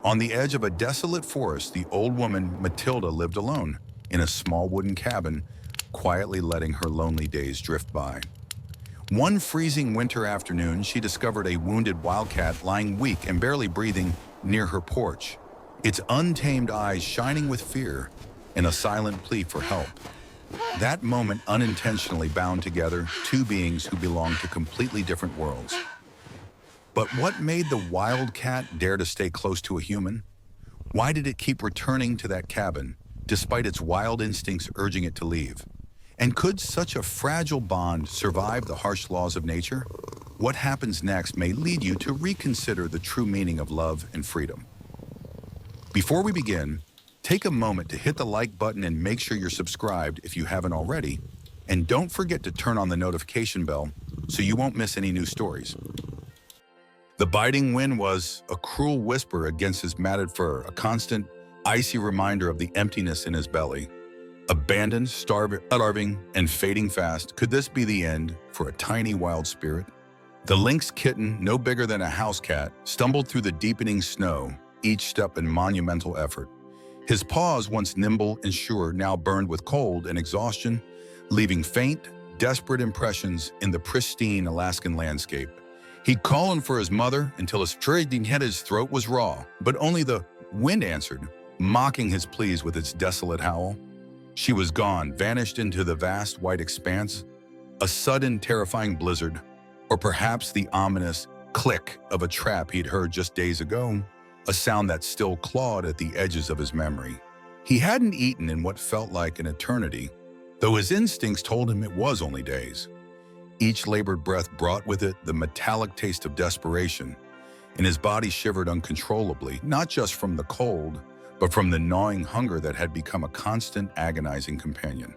On the edge of a desolate forest, the old woman Matilda lived alone in a small wooden cabin, quietly letting her lonely days drift by. One freezing winter afternoon, she discovered a wounded wildcat lying weak and barely breathing near her porch, its untamed eyes shining with fear and a silent plea for help. That moment unintentionally bound together two beings who belonged to completely different worlds. But what made the wildcat dare to stay close to a human? Why did it keep returning to that cabin, despite its wild instincts urging it to leave? And could such a fragile bond survive the harsh laws of nature? What happens next may lead you to reconsider the true meaning of love and freedom. Before we begin, take a moment to hit the like button and make sure you're subscribed if you haven't already. And don't forget to turn on the notification bell so you won't miss any new stories. The biting wind was a cruel whisper against his matted fur, a constant, icy reminder of the emptiness in his belly. Abandoned, starving, and fading fast, could this be the end for a tiny wild spirit? The lynx kitten, no bigger than a house cat, stumbled through the deepening snow, each step in monumental effort. His paws, once nimble and sure, now burned with cold and exhaustion, leaving faint, desperate impressions in the pristine Alaskan landscape. He'd calling for his mother until his trading head his throat was raw, but only the wind answered, mocking his pleas with its desolate howl. She was gone, vanished into the vast white expanse, a sudden terrifying blizzard, or perhaps the ominous click of a trap he'd heard just days ago, a sound that still clawed at the edges of his memory. He hadn't eaten in what felt like an eternity, though his instincts told him it was only days. Each labored breath brought with it the metallic taste of desperation, and his body shivered uncontrollably, not just from the cold, but from the gnawing hunger that had become a constant, agonizing companion.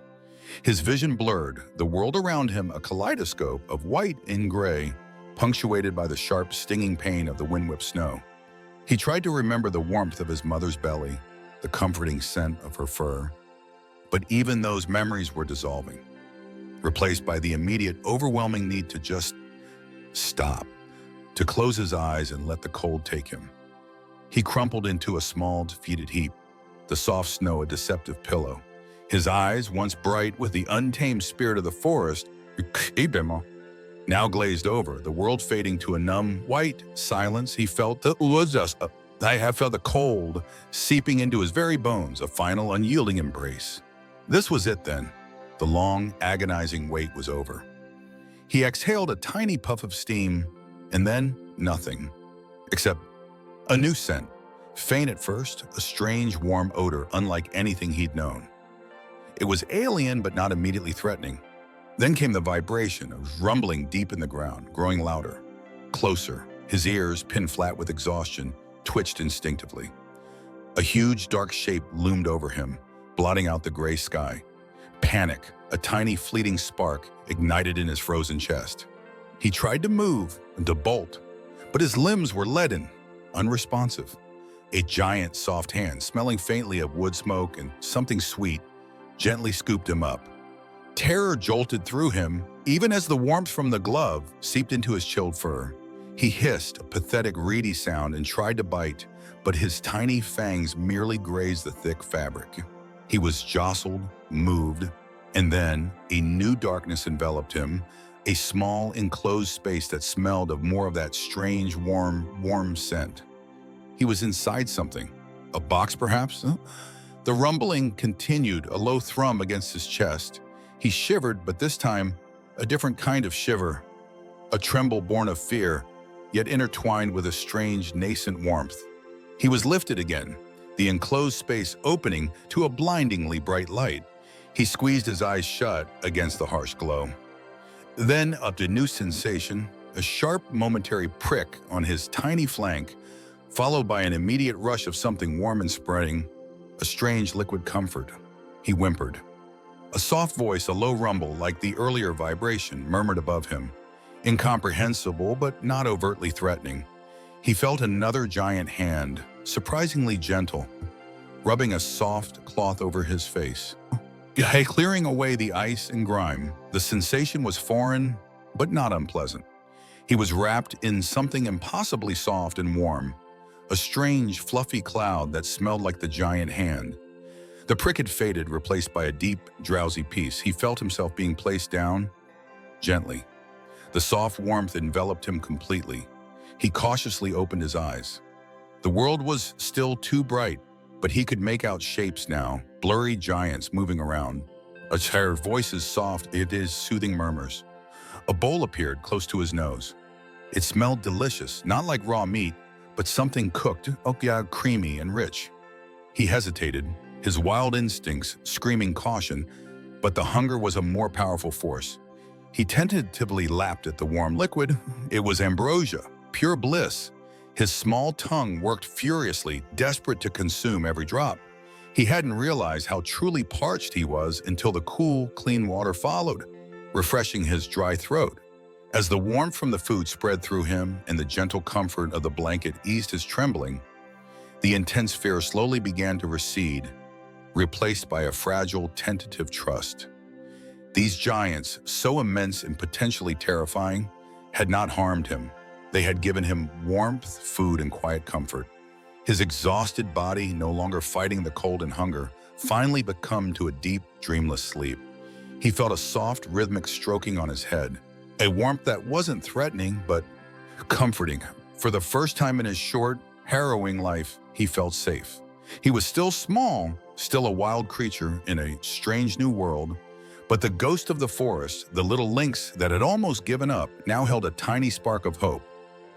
His vision blurred, the world around him a kaleidoscope of white and gray, punctuated by the sharp, stinging pain of the wind-whipped snow. He tried to remember the warmth of his mother's belly, the comforting scent of her fur, but even those memories were dissolving, replaced by the immediate, overwhelming need to just stop, to close his eyes and let the cold take him. He crumpled into a small, defeated heap, the soft snow a deceptive pillow. His eyes, once bright with the untamed spirit of the forest, now glazed over, the world fading to a numb, white silence. He felt I have felt the cold seeping into his very bones, a final, unyielding embrace. This was it then. The long, agonizing wait was over. He exhaled a tiny puff of steam, and then nothing, except a new scent, faint at first, a strange, warm odor unlike anything he'd known. It was alien but not immediately threatening. Then came the vibration, a rumbling deep in the ground, growing louder, closer. His ears, pinned flat with exhaustion, twitched instinctively. A huge, dark shape loomed over him, blotting out the gray sky. Panic, a tiny fleeting spark, ignited in his frozen chest. He tried to move and to bolt, but his limbs were leaden, unresponsive. A giant, soft hand, smelling faintly of wood smoke and something sweet, gently scooped him up. Terror jolted through him, even as the warmth from the glove seeped into his chilled fur. He hissed a pathetic, reedy sound and tried to bite, but his tiny fangs merely grazed the thick fabric. He was jostled, moved, and then a new darkness enveloped him, a small, enclosed space that smelled of more of that strange, warm scent. He was inside something. A box, perhaps? The rumbling continued, a low thrum against his chest. He shivered, but this time, a different kind of shiver. A tremble born of fear, yet intertwined with a strange, nascent warmth. He was lifted again, the enclosed space opening to a blindingly bright light. He squeezed his eyes shut against the harsh glow. Then, up to new sensation, a sharp momentary prick on his tiny flank, followed by an immediate rush of something warm and spreading, a strange liquid comfort. He whimpered. A soft voice, a low rumble like the earlier vibration, murmured above him. Incomprehensible, but not overtly threatening. He felt another giant hand, surprisingly gentle, rubbing a soft cloth over his face. Clearing away the ice and grime, the sensation was foreign, but not unpleasant. He was wrapped in something impossibly soft and warm, a strange, fluffy cloud that smelled like the giant hand. The prick had faded, replaced by a deep, drowsy peace. He felt himself being placed down gently. The soft warmth enveloped him completely. He cautiously opened his eyes. The world was still too bright, but he could make out shapes now, blurry giants moving around. Their voices soft, it is soothing murmurs. A bowl appeared close to his nose. It smelled delicious, not like raw meat, but something cooked, creamy and rich. He hesitated, his wild instincts screaming caution, but the hunger was a more powerful force. He tentatively lapped at the warm liquid. It was ambrosia, pure bliss. His small tongue worked furiously, desperate to consume every drop. He hadn't realized how truly parched he was until the cool, clean water followed, refreshing his dry throat. As the warmth from the food spread through him and the gentle comfort of the blanket eased his trembling, the intense fear slowly began to recede, replaced by a fragile, tentative trust. These giants, so immense and potentially terrifying, had not harmed him. They had given him warmth, food, and quiet comfort. His exhausted body, no longer fighting the cold and hunger, finally became to a deep, dreamless sleep. He felt a soft, rhythmic stroking on his head, a warmth that wasn't threatening, but comforting. For the first time in his short, harrowing life, he felt safe. He was still small, still a wild creature in a strange new world, but the ghost of the forest, the little lynx that had almost given up, now held a tiny spark of hope.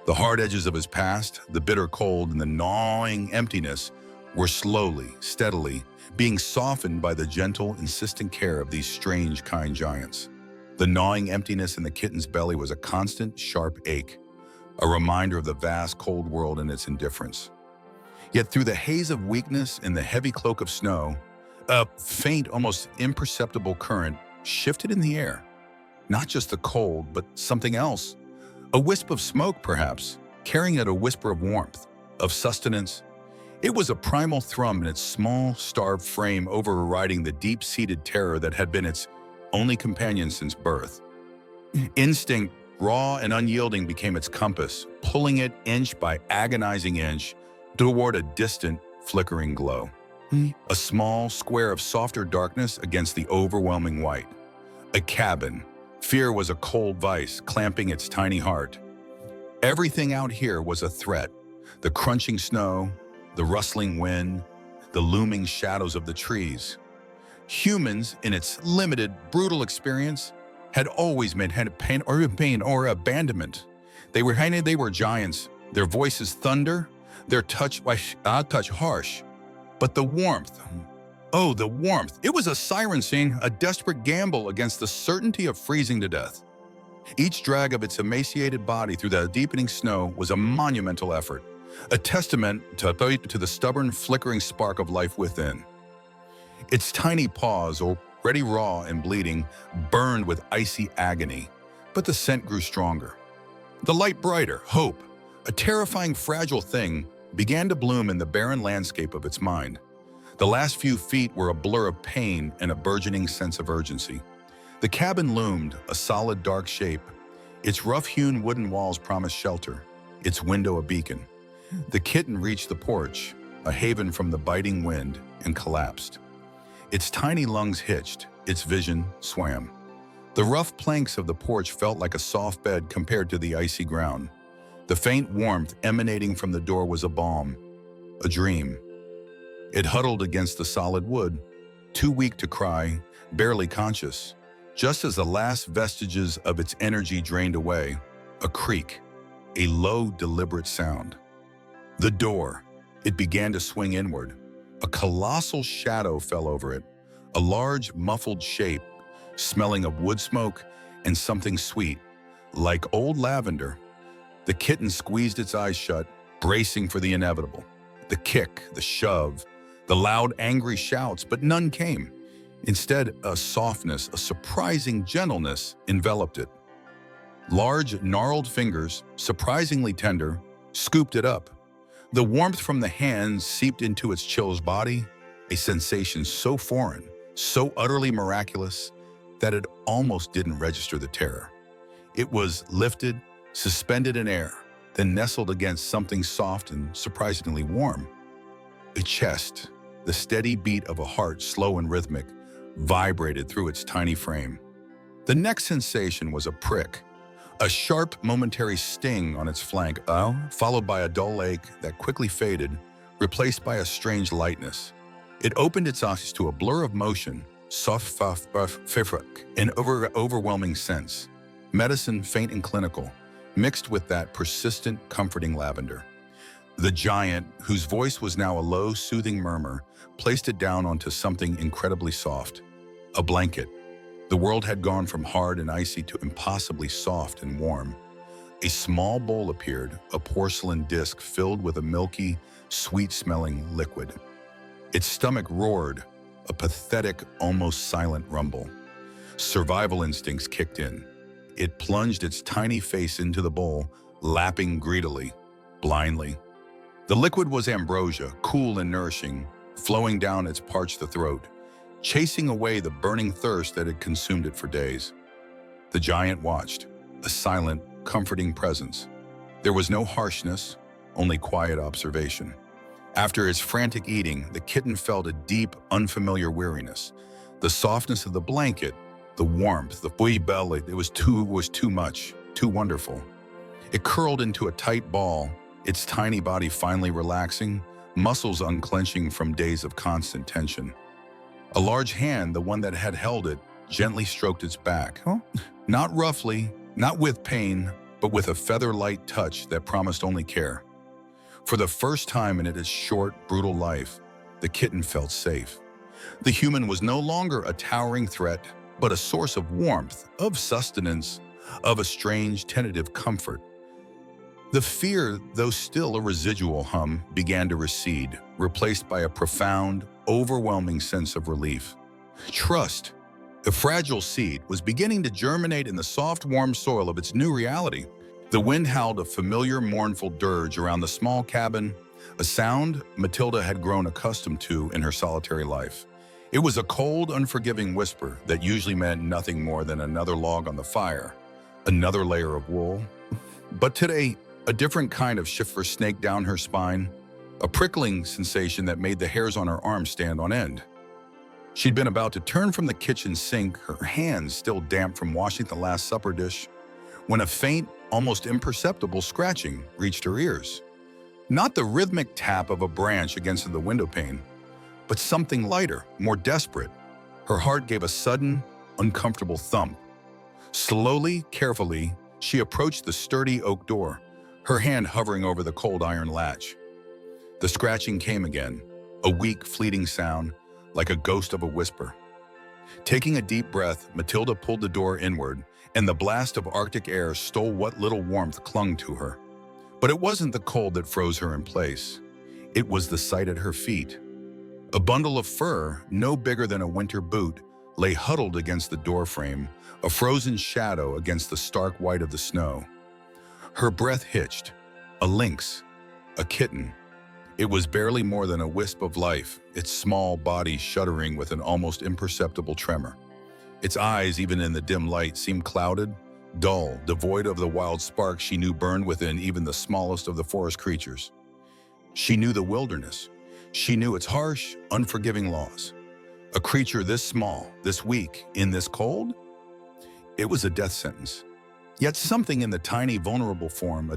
The hard edges of his past, the bitter cold and the gnawing emptiness, were slowly, steadily, being softened by the gentle, insistent care of these strange, kind giants. The gnawing emptiness in the kitten's belly was a constant, sharp ache, a reminder of the vast, cold world and its indifference. Yet through the haze of weakness and the heavy cloak of snow, a faint, almost imperceptible current shifted in the air. Not just the cold, but something else. A wisp of smoke, perhaps, carrying it a whisper of warmth, of sustenance. It was a primal thrum in its small, starved frame overriding the deep-seated terror that had been its only companion since birth. Instinct, raw and unyielding, became its compass, pulling it inch by agonizing inch toward a distant, flickering glow. A small square of softer darkness against the overwhelming white. A cabin. Fear was a cold vice, clamping its tiny heart. Everything out here was a threat. The crunching snow, the rustling wind, the looming shadows of the trees. Humans, in its limited, brutal experience, had always made pain or abandonment. They were giants, their voices thunder, their touch harsh. But the warmth, oh, the warmth. It was a siren singing a desperate gamble against the certainty of freezing to death. Each drag of its emaciated body through the deepening snow was a monumental effort, a testament to the stubborn, flickering spark of life within. Its tiny paws, already raw and bleeding, burned with icy agony, but the scent grew stronger. The light brighter, hope, a terrifying, fragile thing, began to bloom in the barren landscape of its mind. The last few feet were a blur of pain and a burgeoning sense of urgency. The cabin loomed, a solid dark shape. Its rough-hewn wooden walls promised shelter, its window a beacon. The kitten reached the porch, a haven from the biting wind, and collapsed. Its tiny lungs hitched, its vision swam. The rough planks of the porch felt like a soft bed compared to the icy ground. The faint warmth emanating from the door was a balm, a dream. It huddled against the solid wood, too weak to cry, barely conscious. Just as the last vestiges of its energy drained away, a creak, a low, deliberate sound. The door, it began to swing inward. A colossal shadow fell over it, a large, muffled shape, smelling of wood smoke and something sweet, like old lavender. The kitten squeezed its eyes shut, bracing for the inevitable. The kick, the shove, the loud, angry shouts, but none came. Instead, a softness, a surprising gentleness enveloped it. Large, gnarled fingers, surprisingly tender, scooped it up. The warmth from the hands seeped into its chilled body, a sensation so foreign, so utterly miraculous, that it almost didn't register the terror. It was lifted, suspended in air, then nestled against something soft and surprisingly warm. A chest, the steady beat of a heart, slow and rhythmic, vibrated through its tiny frame. The next sensation was a prick, a sharp momentary sting on its flank, followed by a dull ache that quickly faded, replaced by a strange lightness. It opened its eyes to a blur of motion, soft, an overwhelming sense. Medicine, faint and clinical, mixed with that persistent, comforting lavender. The giant, whose voice was now a low, soothing murmur, placed it down onto something incredibly soft. A blanket. The world had gone from hard and icy to impossibly soft and warm. A small bowl appeared, a porcelain disc filled with a milky, sweet-smelling liquid. Its stomach roared, a pathetic, almost silent rumble. Survival instincts kicked in. It plunged its tiny face into the bowl, lapping greedily, blindly. The liquid was ambrosia, cool and nourishing, flowing down its parched throat, chasing away the burning thirst that had consumed it for days. The giant watched, a silent, comforting presence. There was no harshness, only quiet observation. After its frantic eating, the kitten felt a deep, unfamiliar weariness. The softness of the blanket, the warmth, the wee belly, it was too much, too wonderful. It curled into a tight ball, its tiny body finally relaxing, muscles unclenching from days of constant tension. A large hand, the one that had held it, gently stroked its back. Not roughly, not with pain, but with a feather-light touch that promised only care. For the first time in its short, brutal life, the kitten felt safe. The human was no longer a towering threat, but a source of warmth, of sustenance, of a strange, tentative comfort. The fear, though still a residual hum, began to recede, replaced by a profound, overwhelming sense of relief. Trust, a fragile seed, was beginning to germinate in the soft, warm soil of its new reality. The wind howled a familiar, mournful dirge around the small cabin, a sound Matilda had grown accustomed to in her solitary life. It was a cold, unforgiving whisper that usually meant nothing more than another log on the fire, another layer of wool. But today, a different kind of shiver snaked down her spine, a prickling sensation that made the hairs on her arms stand on end. She'd been about to turn from the kitchen sink, her hands still damp from washing the last supper dish, when a faint, almost imperceptible scratching reached her ears. Not the rhythmic tap of a branch against the window pane, but something lighter, more desperate. Her heart gave a sudden, uncomfortable thump. Slowly, carefully, she approached the sturdy oak door, her hand hovering over the cold iron latch. The scratching came again, a weak, fleeting sound, like a ghost of a whisper. Taking a deep breath, Matilda pulled the door inward, and the blast of Arctic air stole what little warmth clung to her. But it wasn't the cold that froze her in place. It was the sight at her feet. A bundle of fur, no bigger than a winter boot, lay huddled against the doorframe, a frozen shadow against the stark white of the snow. Her breath hitched. A lynx, a kitten. It was barely more than a wisp of life, its small body shuddering with an almost imperceptible tremor. Its eyes, even in the dim light, seemed clouded, dull, devoid of the wild spark she knew burned within even the smallest of the forest creatures. She knew the wilderness. She knew its harsh, unforgiving laws. A creature this small, this weak, in this cold? It was a death sentence. Yet something in the tiny, vulnerable form,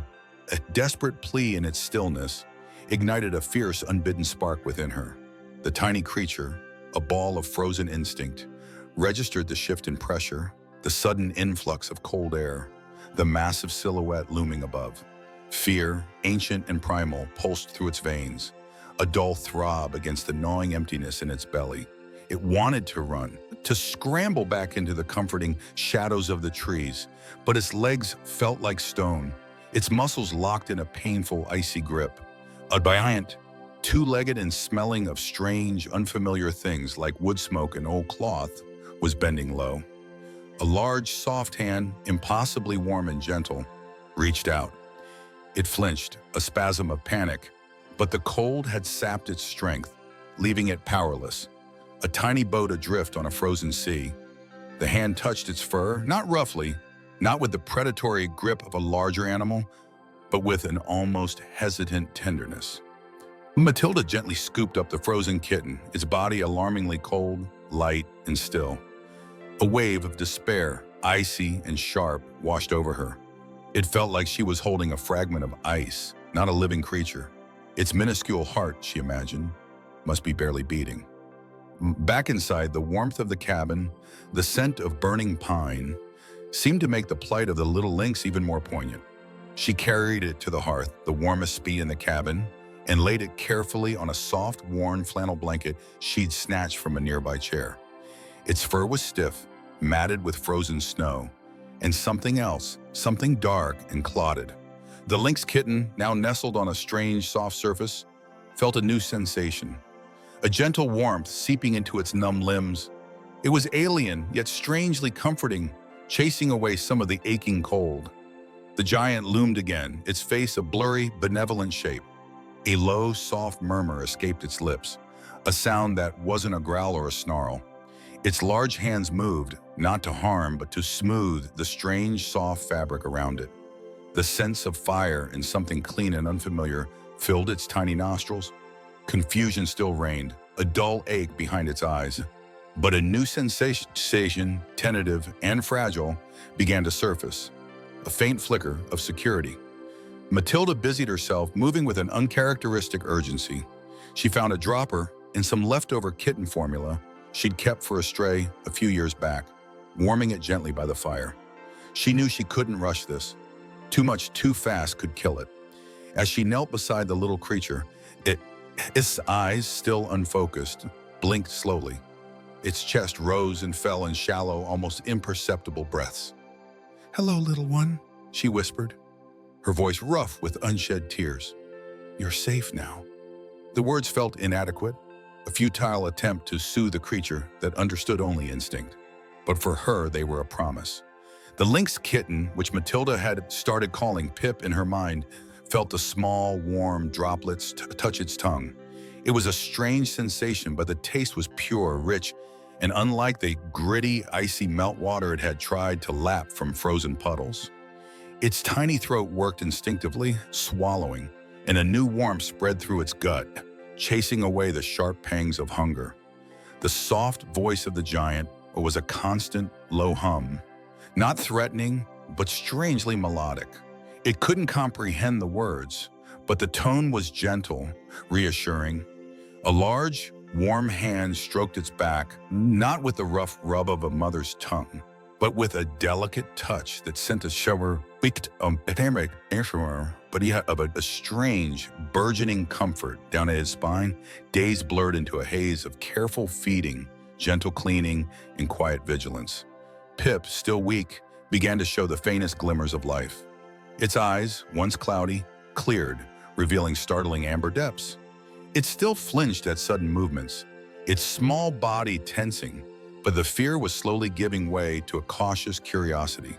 a desperate plea in its stillness, ignited a fierce, unbidden spark within her. The tiny creature, a ball of frozen instinct, registered the shift in pressure, the sudden influx of cold air, the massive silhouette looming above. Fear, ancient and primal, pulsed through its veins, a dull throb against the gnawing emptiness in its belly. It wanted to run, to scramble back into the comforting shadows of the trees, but its legs felt like stone, its muscles locked in a painful, icy grip. A giant, two-legged and smelling of strange, unfamiliar things like wood smoke and old cloth, was bending low. A large, soft hand, impossibly warm and gentle, reached out. It flinched, a spasm of panic, but the cold had sapped its strength, leaving it powerless. A tiny boat adrift on a frozen sea. The hand touched its fur, not roughly, not with the predatory grip of a larger animal, but with an almost hesitant tenderness. Matilda gently scooped up the frozen kitten, its body alarmingly cold, light, and still. A wave of despair, icy and sharp, washed over her. It felt like she was holding a fragment of ice, not a living creature. Its minuscule heart, she imagined, must be barely beating. Back inside, the warmth of the cabin, the scent of burning pine, seemed to make the plight of the little lynx even more poignant. She carried it to the hearth, the warmest spot in the cabin, and laid it carefully on a soft, worn flannel blanket she'd snatched from a nearby chair. Its fur was stiff, matted with frozen snow, and something else, something dark and clotted. The lynx kitten, now nestled on a strange, soft surface, felt a new sensation. A gentle warmth seeping into its numb limbs. It was alien, yet strangely comforting, chasing away some of the aching cold. The giant loomed again, its face a blurry, benevolent shape. A low, soft murmur escaped its lips, a sound that wasn't a growl or a snarl. Its large hands moved, not to harm, but to smooth the strange, soft fabric around it. The sense of fire and something clean and unfamiliar filled its tiny nostrils. Confusion still reigned, a dull ache behind its eyes. But a new sensation, tentative and fragile, began to surface. A faint flicker of security. Matilda busied herself, moving with an uncharacteristic urgency. She found a dropper and some leftover kitten formula she'd kept for a stray a few years back, warming it gently by the fire. She knew she couldn't rush this. Too much too fast could kill it. As she knelt beside the little creature, its eyes, still unfocused, blinked slowly. Its chest rose and fell in shallow, almost imperceptible breaths. "Hello, little one," she whispered, her voice rough with unshed tears. "You're safe now." The words felt inadequate, a futile attempt to soothe a creature that understood only instinct. But for her, they were a promise. The lynx kitten, which Matilda had started calling Pip in her mind, felt the small, warm droplets touch its tongue. It was a strange sensation, but the taste was pure, rich, and unlike the gritty, icy meltwater it had tried to lap from frozen puddles. Its tiny throat worked instinctively, swallowing, and a new warmth spread through its gut, chasing away the sharp pangs of hunger. The soft voice of the giant was a constant, low hum, not threatening, but strangely melodic. It couldn't comprehend the words, but the tone was gentle, reassuring. A large, warm hand stroked its back, not with the rough rub of a mother's tongue, but with a delicate touch that sent a shiver, but he had a strange, burgeoning comfort down at his spine. Days blurred into a haze of careful feeding, gentle cleaning, and quiet vigilance. Pip, still weak, began to show the faintest glimmers of life. Its eyes, once cloudy, cleared, revealing startling amber depths. It still flinched at sudden movements, its small body tensing, but the fear was slowly giving way to a cautious curiosity.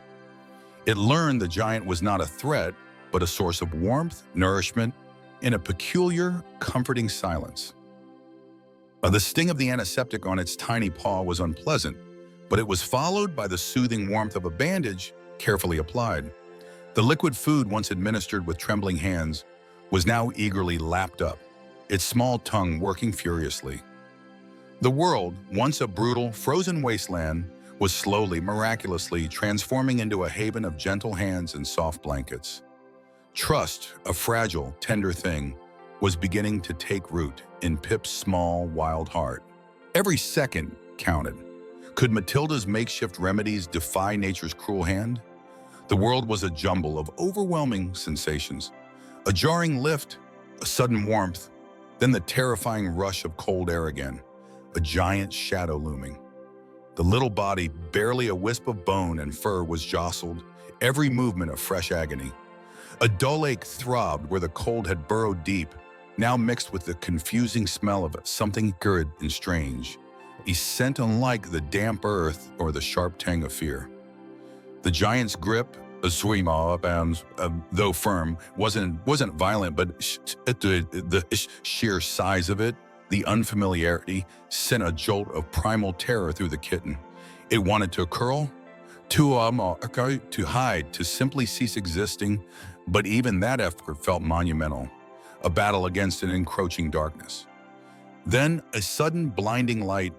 It learned the giant was not a threat, but a source of warmth, nourishment, and a peculiar, comforting silence. The sting of the antiseptic on its tiny paw was unpleasant, but it was followed by the soothing warmth of a bandage carefully applied. The liquid food, once administered with trembling hands, was now eagerly lapped up, its small tongue working furiously. The world, once a brutal, frozen wasteland, was slowly, miraculously transforming into a haven of gentle hands and soft blankets. Trust, a fragile, tender thing, was beginning to take root in Pip's small, wild heart. Every second counted. Could Matilda's makeshift remedies defy nature's cruel hand? The world was a jumble of overwhelming sensations. A jarring lift, a sudden warmth, then the terrifying rush of cold air again, a giant shadow looming. The little body, barely a wisp of bone and fur, was jostled, every movement a fresh agony. A dull ache throbbed where the cold had burrowed deep, now mixed with the confusing smell of something acrid and strange, a scent unlike the damp earth or the sharp tang of fear. The giant's grip, though firm, wasn't violent, but the sheer size of it, the unfamiliarity, sent a jolt of primal terror through the kitten. It wanted to curl, to hide, to simply cease existing, But even that effort felt monumental, a battle against an encroaching darkness. Then a sudden blinding light,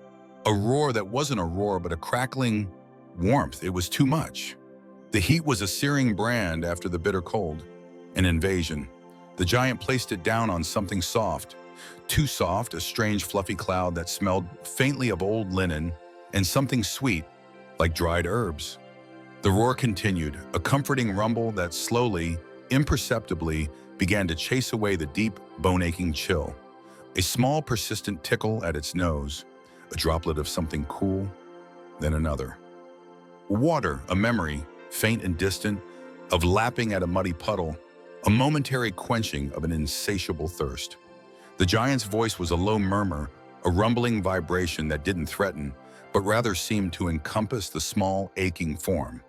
a roar that wasn't a roar but a crackling warmth. It was too much. The heat was a searing brand after the bitter cold, an invasion. The giant placed it down on something soft, too soft, a strange fluffy cloud that smelled faintly of old linen, and something sweet, like dried herbs. The roar continued, a comforting rumble that slowly, imperceptibly, began to chase away the deep, bone-aching chill. A small, persistent tickle at its nose, a droplet of something cool, then another. Water, a memory, faint and distant, of lapping at a muddy puddle, a momentary quenching of an insatiable thirst. The giant's voice was a low murmur, a rumbling vibration that didn't threaten, but rather seemed to encompass the small, aching form.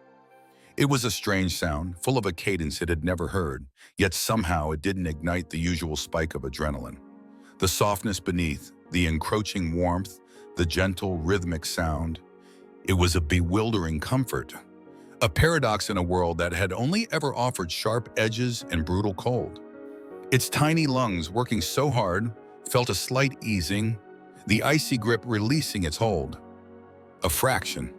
It was a strange sound, full of a cadence it had never heard, yet somehow it didn't ignite the usual spike of adrenaline. The softness beneath, the encroaching warmth, the gentle, rhythmic sound. It was a bewildering comfort, a paradox in a world that had only ever offered sharp edges and brutal cold. Its tiny lungs, working so hard, felt a slight easing, the icy grip releasing its hold. A fraction.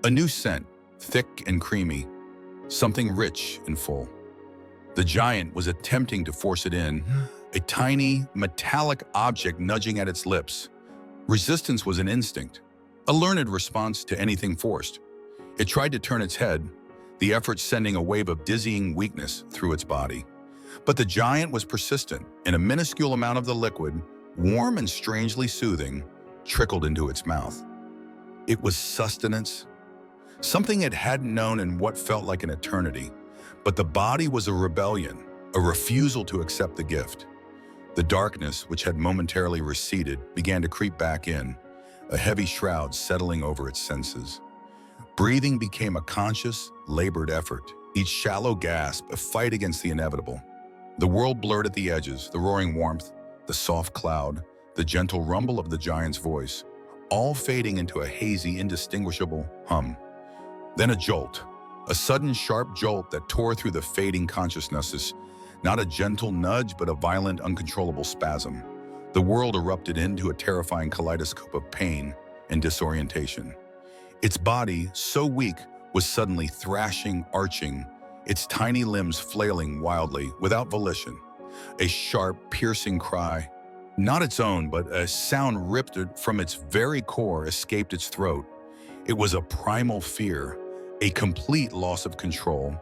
A new scent, thick and creamy, something rich and full. The giant was attempting to force it in, a tiny, metallic object nudging at its lips. Resistance was an instinct, a learned response to anything forced. It tried to turn its head, the effort sending a wave of dizzying weakness through its body. But the giant was persistent, and a minuscule amount of the liquid, warm and strangely soothing, trickled into its mouth. It was sustenance, something it hadn't known in what felt like an eternity. But the body was a rebellion, a refusal to accept the gift. The darkness, which had momentarily receded, began to creep back in, a heavy shroud settling over its senses. Breathing became a conscious, labored effort, each shallow gasp a fight against the inevitable. The world blurred at the edges, the roaring warmth, the soft cloud, the gentle rumble of the giant's voice, all fading into a hazy, indistinguishable hum. Then a jolt, a sudden sharp jolt that tore through the fading consciousnesses, not a gentle nudge but a violent, uncontrollable spasm. The world erupted into a terrifying kaleidoscope of pain and disorientation. Its body, so weak, was suddenly thrashing, arching, its tiny limbs flailing wildly, without volition. A sharp, piercing cry, not its own, but a sound ripped from its very core, escaped its throat. It was a primal fear, a complete loss of control.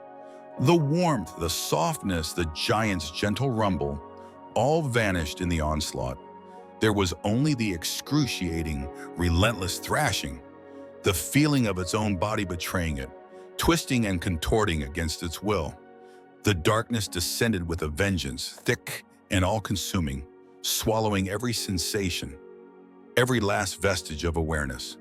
The warmth, the softness, the giant's gentle rumble, all vanished in the onslaught. There was only the excruciating, relentless thrashing, the feeling of its own body betraying it, twisting and contorting against its will. The darkness descended with a vengeance, thick and all-consuming, swallowing every sensation, every last vestige of awareness.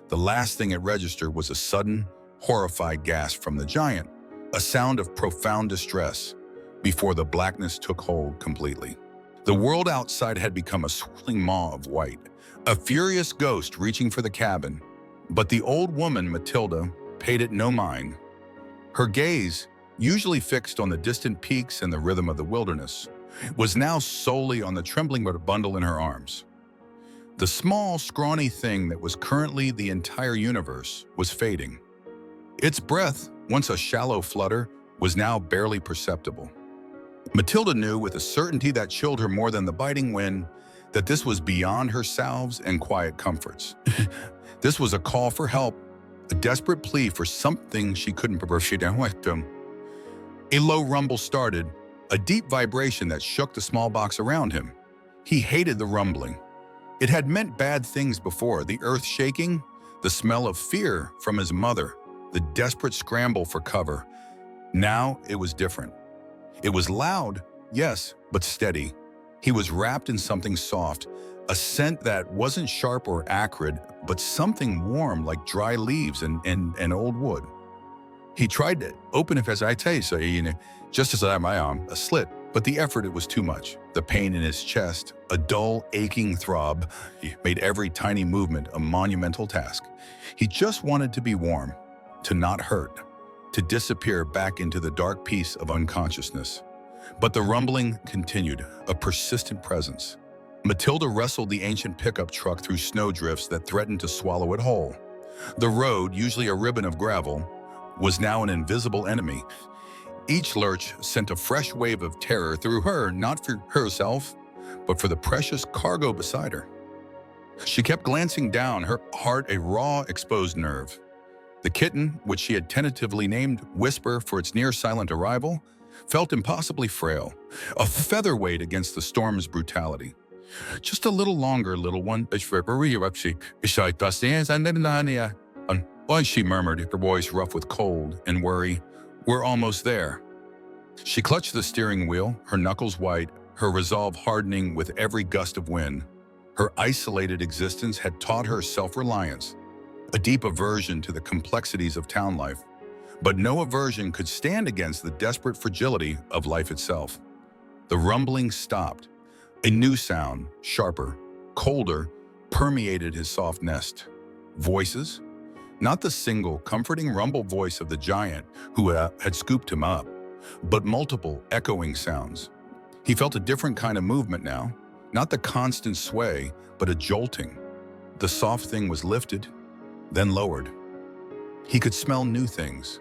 The last thing it registered was a sudden, horrified gasp from the giant, a sound of profound distress, before the blackness took hold completely. The world outside had become a swirling maw of white, a furious ghost reaching for the cabin. But the old woman, Matilda, paid it no mind. Her gaze, usually fixed on the distant peaks and the rhythm of the wilderness, was now solely on the trembling bundle in her arms. The small, scrawny thing that was currently the entire universe was fading. Its breath, once a shallow flutter, was now barely perceptible. Matilda knew with a certainty that chilled her more than the biting wind that this was beyond her salves and quiet comforts. This was a call for help, a desperate plea for something she couldn't provide. A low rumble started, a deep vibration that shook the small box around him. He hated the rumbling. It had meant bad things before, the earth shaking, the smell of fear from his mother, the desperate scramble for cover. Now it was different. It was loud, yes, but steady. He was wrapped in something soft, a scent that wasn't sharp or acrid, but something warm like dry leaves and old wood. He tried to open it, as I tell you, so just as I am, a slit, but the effort, it was too much. The pain in his chest, a dull, aching throb, made every tiny movement a monumental task. He just wanted to be warm, to not hurt, to disappear back into the dark peace of unconsciousness. But the rumbling continued, a persistent presence. Matilda wrestled the ancient pickup truck through snowdrifts that threatened to swallow it whole. The road, usually a ribbon of gravel, was now an invisible enemy. Each lurch sent a fresh wave of terror through her, not for herself, but for the precious cargo beside her. She kept glancing down, her heart a raw, exposed nerve. The kitten, which she had tentatively named Whisper for its near-silent arrival, felt impossibly frail, a featherweight against the storm's brutality. "Just a little longer, little one," she murmured, her voice rough with cold and worry. "We're almost there." She clutched the steering wheel, her knuckles white, her resolve hardening with every gust of wind. Her isolated existence had taught her self-reliance, a deep aversion to the complexities of town life. But no aversion could stand against the desperate fragility of life itself. The rumbling stopped. A new sound, sharper, colder, permeated his soft nest. Voices? Not the single, comforting rumble voice of the giant who had scooped him up, but multiple, echoing sounds. He felt a different kind of movement now, not the constant sway, but a jolting. The soft thing was lifted, then lowered. He could smell new things,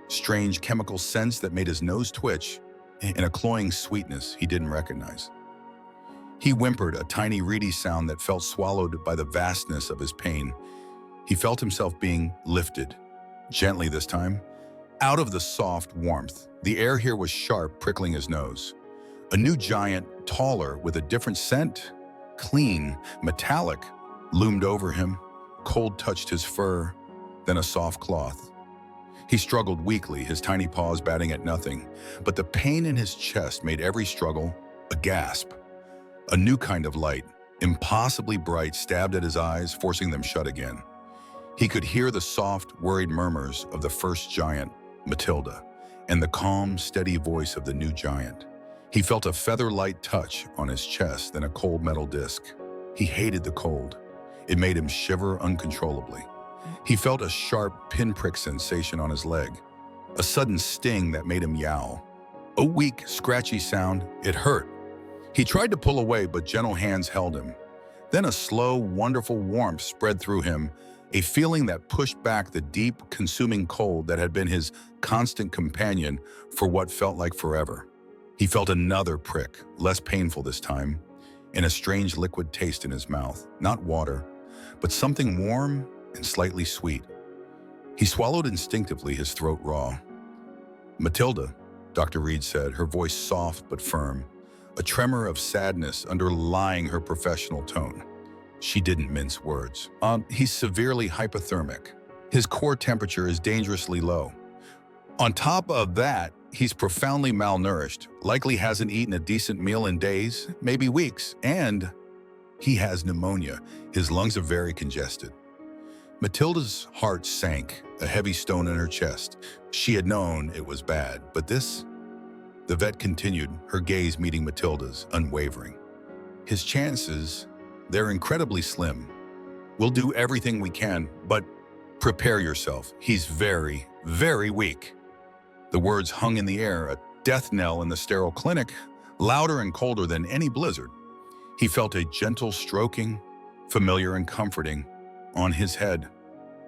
strange chemical scents that made his nose twitch, and a cloying sweetness he didn't recognize. He whimpered, a tiny reedy sound that felt swallowed by the vastness of his pain. He felt himself being lifted, gently this time, out of the soft warmth. The air here was sharp, prickling his nose. A new giant, taller, with a different scent, clean, metallic, loomed over him. Cold touched his fur, then a soft cloth. He struggled weakly, his tiny paws batting at nothing, but the pain in his chest made every struggle a gasp. A new kind of light, impossibly bright, stabbed at his eyes, forcing them shut again. He could hear the soft, worried murmurs of the first giant, Matilda, and the calm, steady voice of the new giant. He felt a feather-light touch on his chest, then a cold metal disc. He hated the cold. It made him shiver uncontrollably. He felt a sharp pinprick sensation on his leg, a sudden sting that made him yowl. A weak, scratchy sound. It hurt. He tried to pull away, but gentle hands held him. Then a slow, wonderful warmth spread through him, a feeling that pushed back the deep, consuming cold that had been his constant companion for what felt like forever. He felt another prick, less painful this time, and a strange liquid taste in his mouth. Not water, but something warm and slightly sweet. He swallowed instinctively, his throat raw. "Matilda," Dr. Reed said, her voice soft but firm, a tremor of sadness underlying her professional tone. She didn't mince words. He's severely hypothermic. His core temperature is dangerously low. On top of that, he's profoundly malnourished, likely hasn't eaten a decent meal in days, maybe weeks, and he has pneumonia. His lungs are very congested." Matilda's heart sank, a heavy stone in her chest. She had known it was bad, but this? The vet continued, her gaze meeting Matilda's, unwavering. "His chances, they're incredibly slim. We'll do everything we can, but prepare yourself. He's very, very weak." The words hung in the air, a death knell in the sterile clinic, louder and colder than any blizzard. He felt a gentle stroking, familiar and comforting, on his head.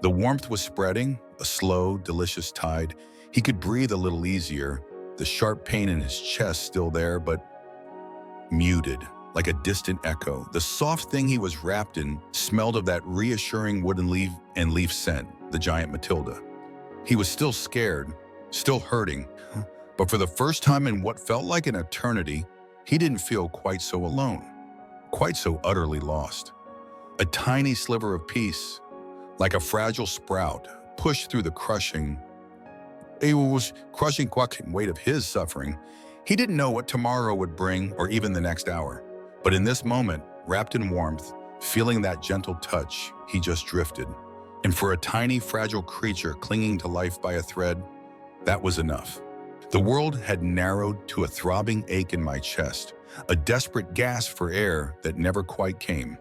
The warmth was spreading, a slow, delicious tide. He could breathe a little easier, the sharp pain in his chest still there, but muted, like a distant echo. The soft thing he was wrapped in smelled of that reassuring wooden leaf scent, the giant Matilda. He was still scared, still hurting, but for the first time in what felt like an eternity, he didn't feel quite so alone, quite so utterly lost. A tiny sliver of peace, like a fragile sprout, pushed through the crushing weight of his suffering. He didn't know what tomorrow would bring or even the next hour. But in this moment, wrapped in warmth, feeling that gentle touch, he just drifted. And for a tiny, fragile creature clinging to life by a thread, that was enough. The world had narrowed to a throbbing ache in my chest, a desperate gasp for air that never quite came.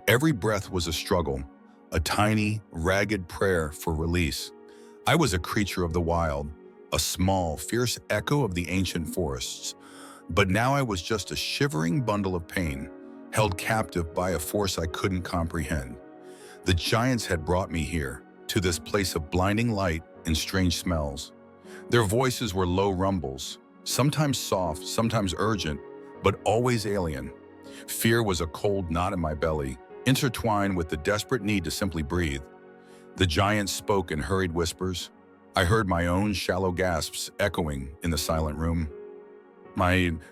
Every breath was a struggle, a tiny, ragged prayer for release, I was a creature of the wild, a small, fierce echo of the ancient forests, but now I was just a shivering bundle of pain, held captive by a force I couldn't comprehend. The giants had brought me here, to this place of blinding light and strange smells. Their voices were low rumbles, sometimes soft, sometimes urgent, but always alien. Fear was a cold knot in my belly, intertwined with the desperate need to simply breathe. The giants spoke in hurried whispers. I heard my own shallow gasps echoing in the silent room.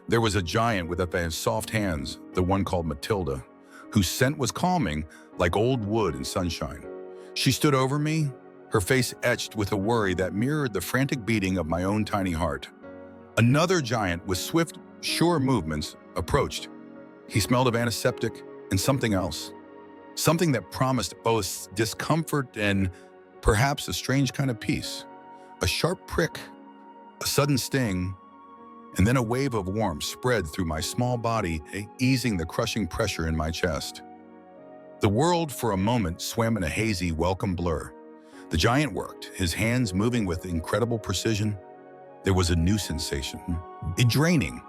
There was a giant with soft hands, the one called Matilda, whose scent was calming like old wood in sunshine. She stood over me, her face etched with a worry that mirrored the frantic beating of my own tiny heart. Another giant with swift, sure movements approached. He smelled of antiseptic and something else. Something that promised both discomfort and perhaps a strange kind of peace. A sharp prick, a sudden sting, and then a wave of warmth spread through my small body, easing the crushing pressure in my chest. The world for a moment swam in a hazy, welcome blur. The giant worked, his hands moving with incredible precision. There was a new sensation, draining,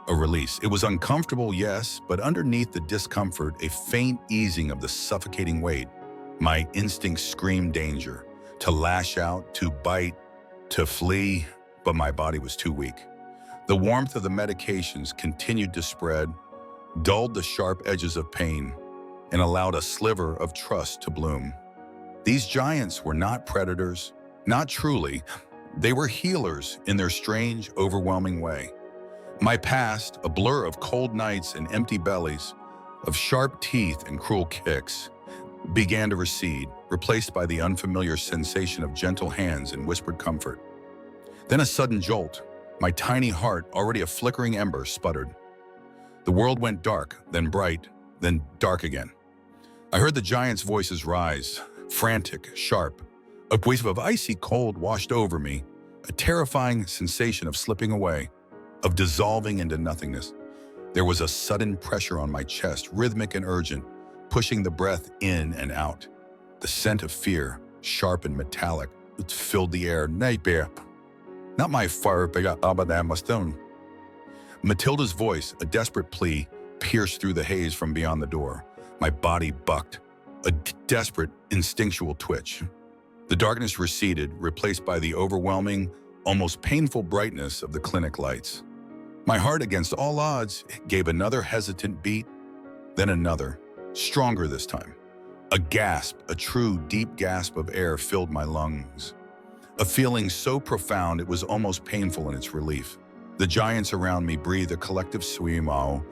a release. It was uncomfortable, yes, but underneath the discomfort, a faint easing of the suffocating weight. My instincts screamed danger, to lash out, to bite, to flee, but my body was too weak. The warmth of the medications continued to spread, dulled the sharp edges of pain, and allowed a sliver of trust to bloom. These giants were not predators, not truly. They were healers in their strange, overwhelming way. My past, a blur of cold nights and empty bellies, of sharp teeth and cruel kicks, began to recede, replaced by the unfamiliar sensation of gentle hands and whispered comfort. Then a sudden jolt. My tiny heart, already a flickering ember, sputtered. The world went dark, then bright, then dark again. I heard the giants' voices rise, frantic, sharp. A wave of icy cold washed over me, a terrifying sensation of slipping away, of dissolving into nothingness. There was a sudden pressure on my chest, rhythmic and urgent, pushing the breath in and out. The scent of fear, sharp and metallic, filled the air. Not my fire, but stone. Matilda's voice, a desperate plea, pierced through the haze from beyond the door. My body bucked, a desperate, instinctual twitch. The darkness receded, replaced by the overwhelming, almost painful brightness of the clinic lights. My heart, against all odds, gave another hesitant beat, then another, stronger this time. A gasp, a true, deep gasp of air filled my lungs. A feeling so profound it was almost painful in its relief. The giants around me breathed a collective swimao,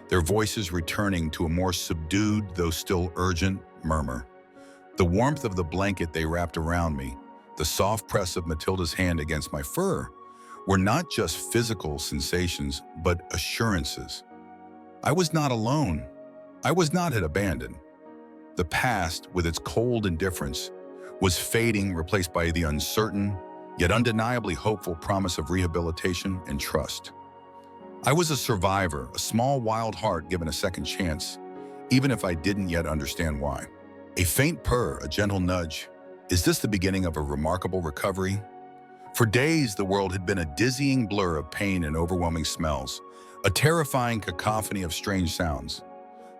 their voices returning to a more subdued, though still urgent, murmur. The warmth of the blanket they wrapped around me, the soft press of Matilda's hand against my fur, were not just physical sensations, but assurances. I was not alone. I was not abandoned. The past, with its cold indifference, was fading, replaced by the uncertain, yet undeniably hopeful promise of rehabilitation and trust. I was a survivor, a small wild heart given a second chance, even if I didn't yet understand why. A faint purr, a gentle nudge. Is this the beginning of a remarkable recovery? For days, the world had been a dizzying blur of pain and overwhelming smells, a terrifying cacophony of strange sounds.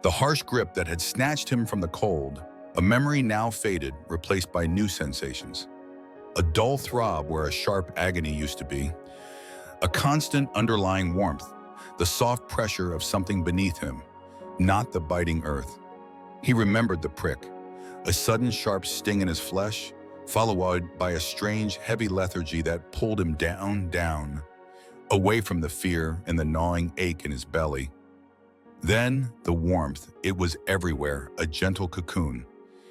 The harsh grip that had snatched him from the cold, a memory now faded, replaced by new sensations. A dull throb where a sharp agony used to be. A constant underlying warmth, the soft pressure of something beneath him, not the biting earth. He remembered the prick, a sudden sharp sting in his flesh, followed by a strange, heavy lethargy that pulled him down, away from the fear and the gnawing ache in his belly. Then the warmth, it was everywhere, a gentle cocoon.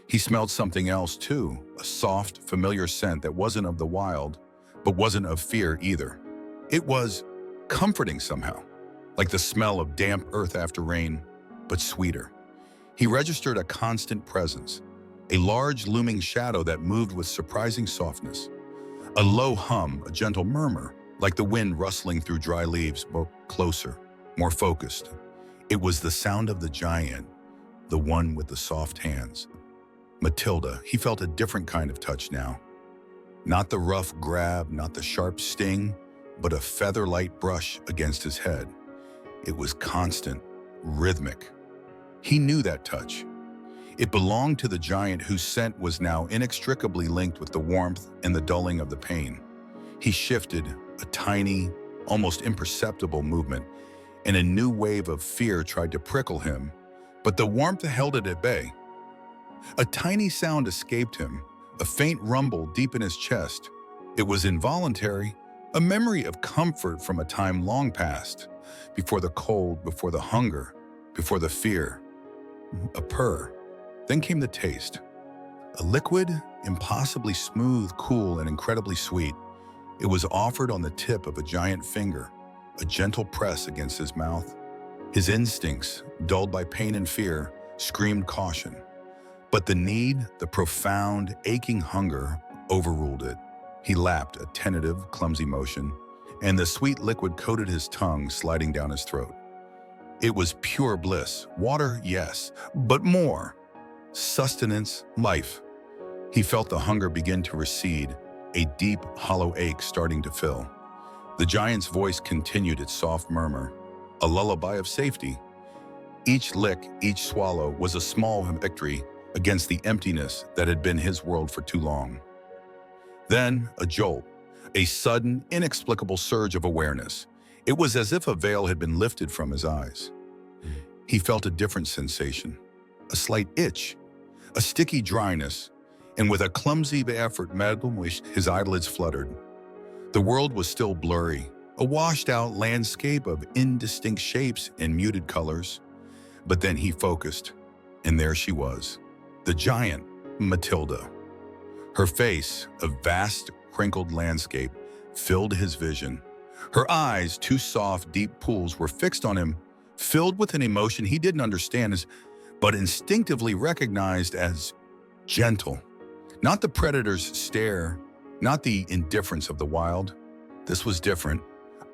He smelled something else too, a soft, familiar scent that wasn't of the wild, but wasn't of fear either. It was comforting somehow, like the smell of damp earth after rain, but sweeter. He registered a constant presence, a large looming shadow that moved with surprising softness. A low hum, a gentle murmur, like the wind rustling through dry leaves, but closer, more focused. It was the sound of the giant, the one with the soft hands. Matilda, he felt a different kind of touch now. Not the rough grab, not the sharp sting, but a feather-light brush against his head. It was constant, rhythmic. He knew that touch. It belonged to the giant whose scent was now inextricably linked with the warmth and the dulling of the pain. He shifted, a tiny, almost imperceptible movement, and a new wave of fear tried to prickle him, but the warmth held it at bay. A tiny sound escaped him, a faint rumble deep in his chest. It was involuntary, a memory of comfort from a time long past, before the cold, before the hunger, before the fear. A purr. Then came the taste. A liquid, impossibly smooth, cool, and incredibly sweet. It was offered on the tip of a giant finger, a gentle press against his mouth. His instincts, dulled by pain and fear, screamed caution. But the need, the profound, aching hunger, overruled it. He lapped a tentative, clumsy motion, and the sweet liquid coated his tongue, sliding down his throat. It was pure bliss. Water, yes, but more. Sustenance, life. He felt the hunger begin to recede, a deep, hollow ache starting to fill. The giant's voice continued its soft murmur, a lullaby of safety. Each lick, each swallow was a small victory against the emptiness that had been his world for too long. Then, a jolt, a sudden, inexplicable surge of awareness. It was as if a veil had been lifted from his eyes. He felt a different sensation, a slight itch, a sticky dryness, and with a clumsy effort, his eyelids fluttered. The world was still blurry, a washed-out landscape of indistinct shapes and muted colors. But then he focused, and there she was, the giant, Matilda. Her face, a vast, crinkled landscape, filled his vision. Her eyes, two soft, deep pools, were fixed on him, filled with an emotion he didn't understand, but instinctively recognized as gentle. Not the predator's stare, not the indifference of the wild. This was different.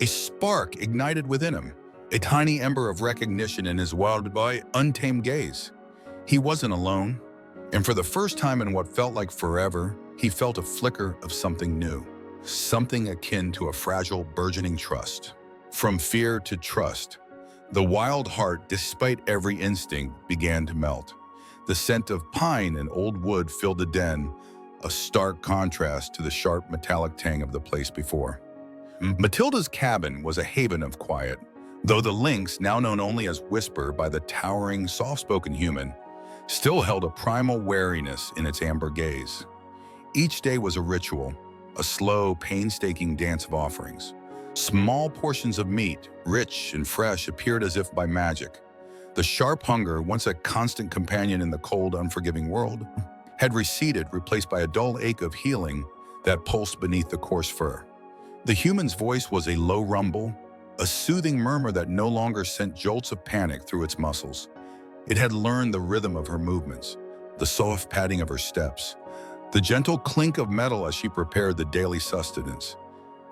A spark ignited within him, a tiny ember of recognition in his wild boy, untamed gaze. He wasn't alone, and for the first time in what felt like forever, he felt a flicker of something new, something akin to a fragile, burgeoning trust. From fear to trust, the wild heart, despite every instinct, began to melt. The scent of pine and old wood filled the den, a stark contrast to the sharp metallic tang of the place before. Matilda's cabin was a haven of quiet, though the lynx, now known only as Whisper by the towering, soft-spoken human, still held a primal wariness in its amber gaze. Each day was a ritual, a slow, painstaking dance of offerings. Small portions of meat, rich and fresh, appeared as if by magic. The sharp hunger, once a constant companion in the cold, unforgiving world, had receded, replaced by a dull ache of healing that pulsed beneath the coarse fur. The human's voice was a low rumble, a soothing murmur that no longer sent jolts of panic through its muscles. It had learned the rhythm of her movements, the soft padding of her steps, the gentle clink of metal as she prepared the daily sustenance.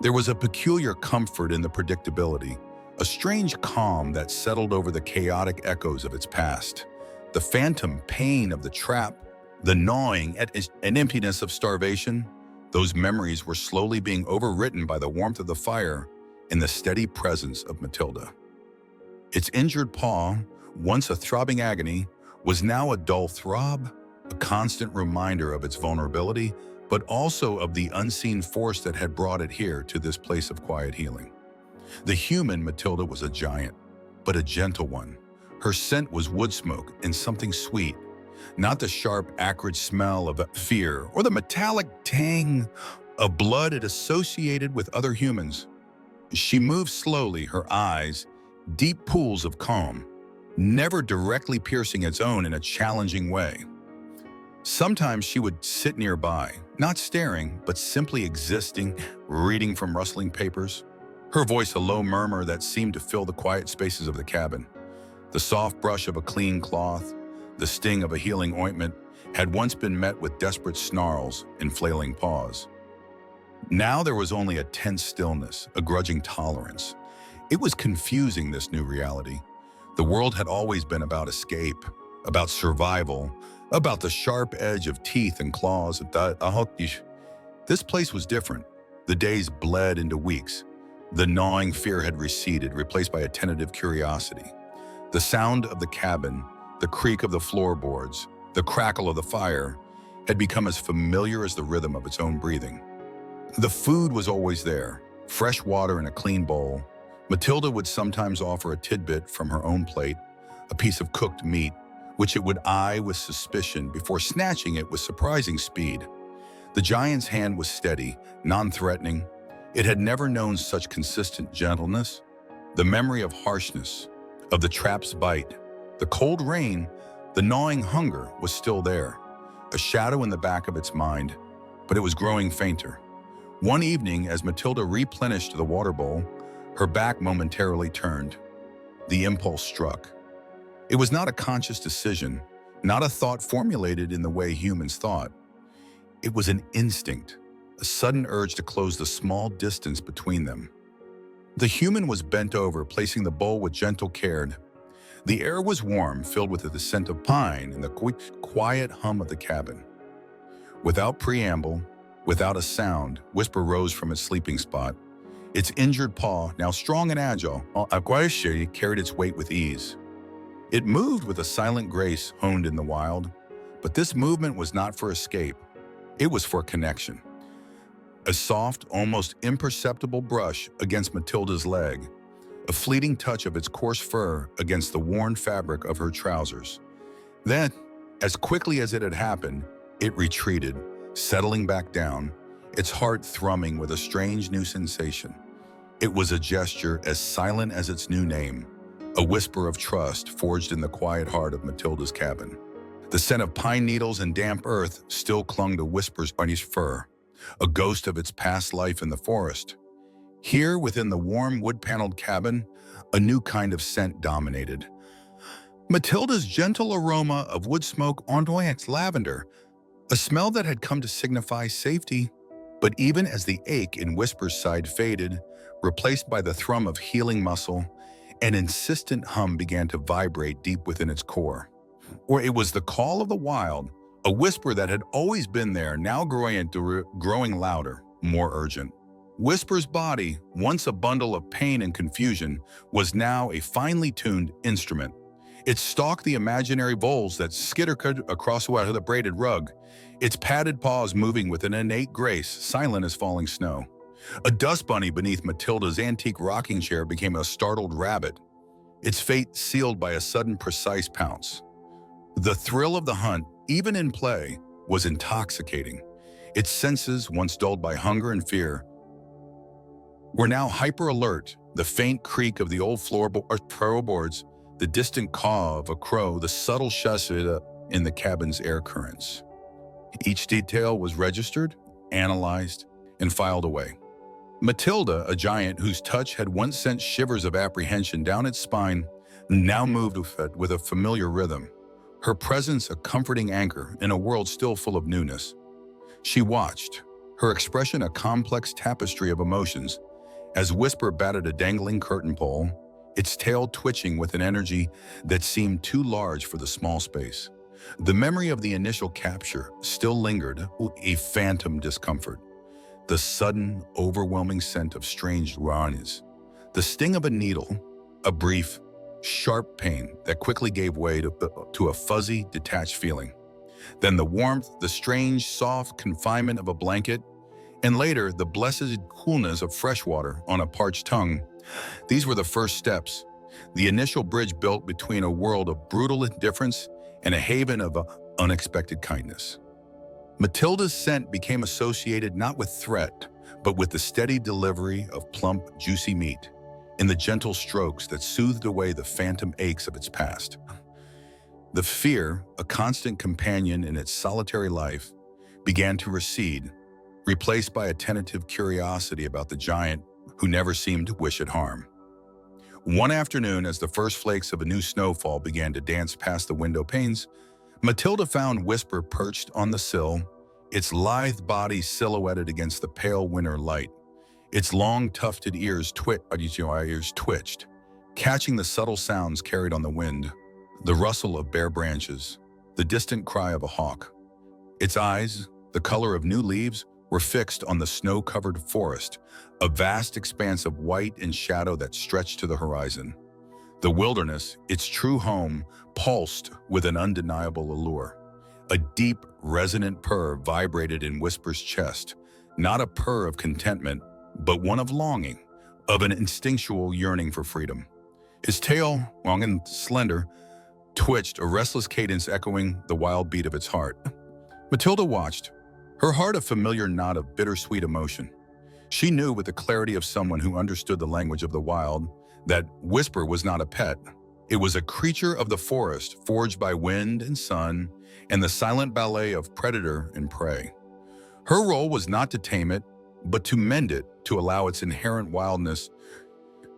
There was a peculiar comfort in the predictability, a strange calm that settled over the chaotic echoes of its past. The phantom pain of the trap, the gnawing and emptiness of starvation, those memories were slowly being overwritten by the warmth of the fire and the steady presence of Matilda. Its injured paw, once a throbbing agony, was now a dull throb, a constant reminder of its vulnerability, but also of the unseen force that had brought it here to this place of quiet healing. The human Matilda was a giant, but a gentle one. Her scent was wood smoke and something sweet, not the sharp, acrid smell of fear or the metallic tang of blood it associated with other humans. She moved slowly, her eyes, deep pools of calm, never directly piercing its own in a challenging way. Sometimes she would sit nearby, not staring, but simply existing, reading from rustling papers. Her voice a low murmur that seemed to fill the quiet spaces of the cabin. The soft brush of a clean cloth, the sting of a healing ointment, had once been met with desperate snarls and flailing paws. Now there was only a tense stillness, a grudging tolerance. It was confusing, this new reality. The world had always been about escape, about survival, about the sharp edge of teeth and claws. This place was different. The days bled into weeks. The gnawing fear had receded, replaced by a tentative curiosity. The sound of the cabin, the creak of the floorboards, the crackle of the fire had become as familiar as the rhythm of its own breathing. The food was always there, fresh water in a clean bowl. Matilda would sometimes offer a tidbit from her own plate, a piece of cooked meat, which it would eye with suspicion before snatching it with surprising speed. The giant's hand was steady, non-threatening. It had never known such consistent gentleness. The memory of harshness, of the trap's bite, the cold rain, the gnawing hunger was still there, a shadow in the back of its mind, but it was growing fainter. One evening, as Matilda replenished the water bowl, her back momentarily turned. The impulse struck. It was not a conscious decision, not a thought formulated in the way humans thought. It was an instinct, a sudden urge to close the small distance between them. The human was bent over, placing the bowl with gentle care. The air was warm, filled with the scent of pine and the quiet hum of the cabin. Without preamble, without a sound, Whisper rose from its sleeping spot. Its injured paw, now strong and agile, carried its weight with ease. It moved with a silent grace honed in the wild, but this movement was not for escape. It was for connection. A soft, almost imperceptible brush against Matilda's leg, a fleeting touch of its coarse fur against the worn fabric of her trousers. Then, as quickly as it had happened, it retreated, settling back down, its heart thrumming with a strange new sensation. It was a gesture as silent as its new name, a whisper of trust forged in the quiet heart of Matilda's cabin. The scent of pine needles and damp earth still clung to Whisper's bunny's fur, a ghost of its past life in the forest. Here, within the warm wood-paneled cabin, a new kind of scent dominated. Matilda's gentle aroma of wood smoke endoyed lavender, a smell that had come to signify safety. But even as the ache in Whisper's side faded, replaced by the thrum of healing muscle, an insistent hum began to vibrate deep within its core. Or it was the call of the wild, a whisper that had always been there, now growing louder, more urgent. Whisper's body, once a bundle of pain and confusion, was now a finely tuned instrument. It stalked the imaginary voles that skittered across the braided rug, its padded paws moving with an innate grace, silent as falling snow. A dust bunny beneath Matilda's antique rocking chair became a startled rabbit, its fate sealed by a sudden precise pounce. The thrill of the hunt, even in play, was intoxicating. Its senses, once dulled by hunger and fear, were now hyper-alert. The faint creak of the old floorboards, the distant caw of a crow, the subtle shush in the cabin's air currents. Each detail was registered, analyzed, and filed away. Matilda, a giant whose touch had once sent shivers of apprehension down its spine, now moved with a familiar rhythm, her presence a comforting anchor in a world still full of newness. She watched, her expression a complex tapestry of emotions, as Whisper batted a dangling curtain pole, its tail twitching with an energy that seemed too large for the small space. The memory of the initial capture still lingered, a phantom discomfort. The sudden, overwhelming scent of strange rawness, the sting of a needle, a brief, sharp pain that quickly gave way to a fuzzy, detached feeling. Then the warmth, the strange, soft confinement of a blanket, and later the blessed coolness of fresh water on a parched tongue. These were the first steps, the initial bridge built between a world of brutal indifference and a haven of unexpected kindness. Matilda's scent became associated not with threat, but with the steady delivery of plump, juicy meat, in the gentle strokes that soothed away the phantom aches of its past. The fear, a constant companion in its solitary life, began to recede, replaced by a tentative curiosity about the giant who never seemed to wish it harm. One afternoon, as the first flakes of a new snowfall began to dance past the window panes, Matilda found Whisper perched on the sill, its lithe body silhouetted against the pale winter light. Its long, tufted ears twitched, catching the subtle sounds carried on the wind, the rustle of bare branches, the distant cry of a hawk. Its eyes, the color of new leaves, were fixed on the snow-covered forest, a vast expanse of white and shadow that stretched to the horizon. The wilderness, its true home, pulsed with an undeniable allure. A deep, resonant purr vibrated in Whisper's chest, not a purr of contentment, but one of longing, of an instinctual yearning for freedom. His tail, long and slender, twitched, a restless cadence echoing the wild beat of its heart. Matilda watched, her heart a familiar knot of bittersweet emotion. She knew with the clarity of someone who understood the language of the wild that Whisper was not a pet. It was a creature of the forest, forged by wind and sun, and the silent ballet of predator and prey. Her role was not to tame it, but to mend it, to allow its inherent wildness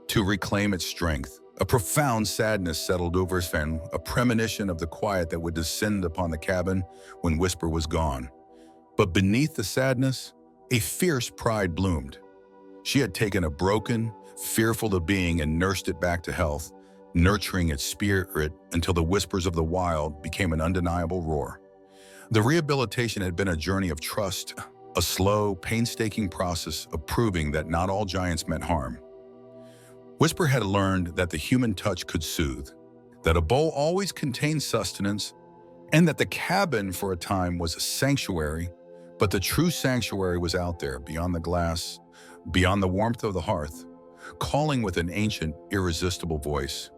to reclaim its strength. A profound sadness settled over his family, a premonition of the quiet that would descend upon the cabin when Whisper was gone. But beneath the sadness, a fierce pride bloomed. She had taken a broken, fearful being and nursed it back to health, nurturing its spirit until the whispers of the wild became an undeniable roar. The rehabilitation had been a journey of trust, a slow, painstaking process of proving that not all giants meant harm. Whisper had learned that the human touch could soothe, that a bowl always contained sustenance, and that the cabin for a time was a sanctuary, but the true sanctuary was out there, beyond the glass, beyond the warmth of the hearth, calling with an ancient, irresistible voice.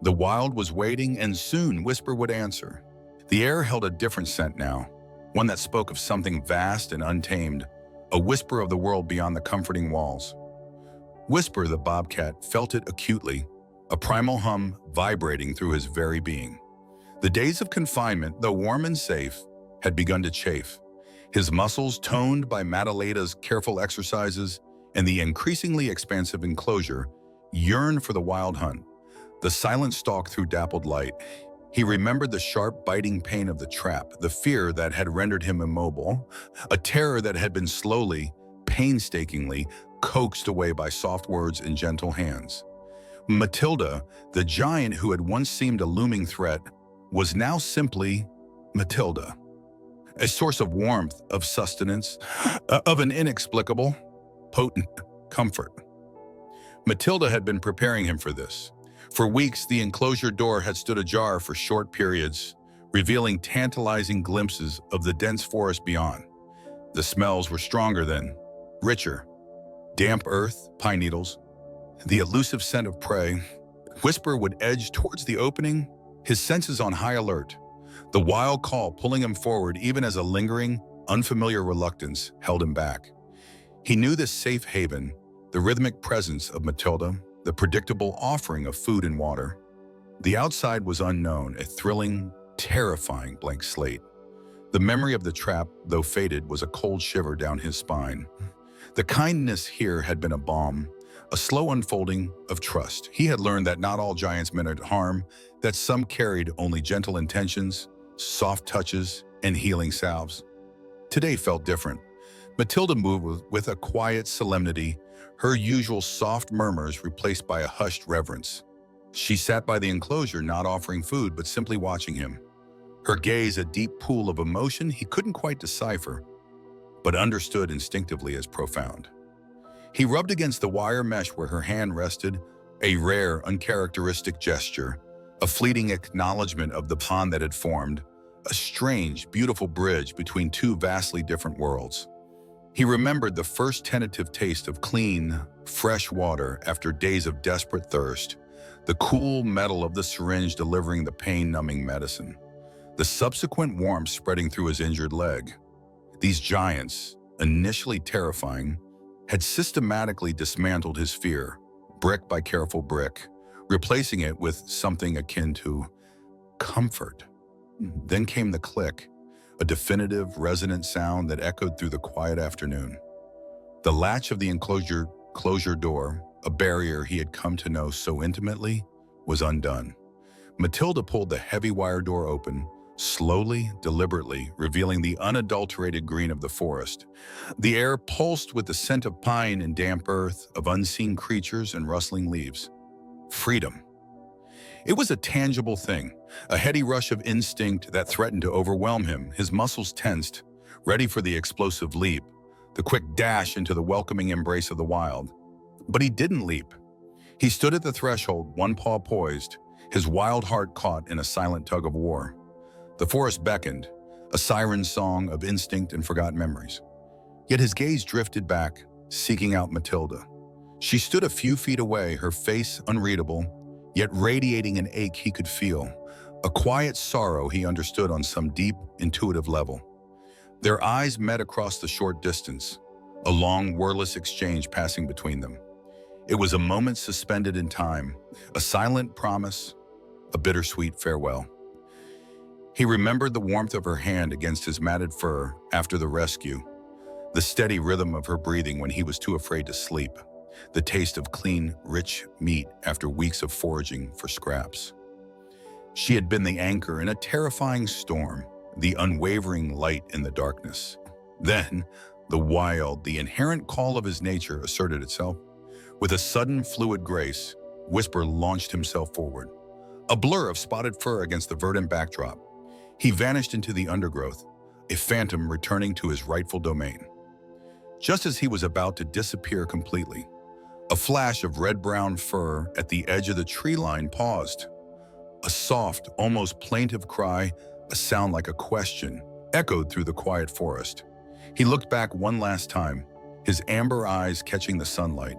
The wild was waiting, and soon Whisper would answer. The air held a different scent now, one that spoke of something vast and untamed, a whisper of the world beyond the comforting walls. Whisper, the bobcat, felt it acutely, a primal hum vibrating through his very being. The days of confinement, though warm and safe, had begun to chafe. His muscles, toned by Matilda's careful exercises and the increasingly expansive enclosure, yearned for the wild hunt. The silent stalk through dappled light. He remembered the sharp, biting pain of the trap, the fear that had rendered him immobile, a terror that had been slowly, painstakingly, coaxed away by soft words and gentle hands. Matilda, the giant who had once seemed a looming threat, was now simply Matilda. A source of warmth, of sustenance, of an inexplicable, potent comfort. Matilda had been preparing him for this. For weeks, the enclosure door had stood ajar for short periods, revealing tantalizing glimpses of the dense forest beyond. The smells were stronger then, richer. Damp earth, pine needles, the elusive scent of prey. Whisper would edge towards the opening, his senses on high alert, the wild call pulling him forward even as a lingering, unfamiliar reluctance held him back. He knew this safe haven, the rhythmic presence of Matilda, the predictable offering of food and water. The outside was unknown, a thrilling, terrifying blank slate. The memory of the trap, though faded, was a cold shiver down his spine. The kindness here had been a balm, a slow unfolding of trust. He had learned that not all giants meant harm, that some carried only gentle intentions, soft touches, and healing salves. Today felt different. Matilda moved with a quiet solemnity, her usual soft murmurs replaced by a hushed reverence. She sat by the enclosure, not offering food, but simply watching him. Her gaze a deep pool of emotion he couldn't quite decipher, but understood instinctively as profound. He rubbed against the wire mesh where her hand rested, a rare, uncharacteristic gesture, a fleeting acknowledgement of the bond that had formed, a strange, beautiful bridge between two vastly different worlds. He remembered the first tentative taste of clean, fresh water after days of desperate thirst, the cool metal of the syringe delivering the pain-numbing medicine, the subsequent warmth spreading through his injured leg. These giants, initially terrifying, had systematically dismantled his fear, brick by careful brick, replacing it with something akin to comfort. Then came the click, a definitive, resonant sound that echoed through the quiet afternoon. The latch of the enclosure door, a barrier he had come to know so intimately, was undone. Matilda pulled the heavy wire door open, slowly, deliberately, revealing the unadulterated green of the forest. The air pulsed with the scent of pine and damp earth, of unseen creatures and rustling leaves. Freedom. It was a tangible thing, a heady rush of instinct that threatened to overwhelm him, his muscles tensed, ready for the explosive leap. the quick dash into the welcoming embrace of the wild. But he didn't leap. He stood at the threshold, one paw poised, his wild heart caught in a silent tug of war. The forest beckoned, a siren song of instinct and forgotten memories. Yet his gaze drifted back, seeking out Matilda. She stood a few feet away, her face unreadable, yet radiating an ache he could feel, a quiet sorrow he understood on some deep, intuitive level. Their eyes met across the short distance, a long, wordless exchange passing between them. It was a moment suspended in time, a silent promise, a bittersweet farewell. He remembered the warmth of her hand against his matted fur after the rescue, the steady rhythm of her breathing when he was too afraid to sleep, the taste of clean, rich meat after weeks of foraging for scraps. She had been the anchor in a terrifying storm, the unwavering light in the darkness. Then, the wild, the inherent call of his nature asserted itself. With a sudden, fluid grace, Whisper launched himself forward. A blur of spotted fur against the verdant backdrop, he vanished into the undergrowth, a phantom returning to his rightful domain. Just as he was about to disappear completely, a flash of red-brown fur at the edge of the tree line paused. A soft, almost plaintive cry, a sound like a question, echoed through the quiet forest. He looked back one last time, his amber eyes catching the sunlight,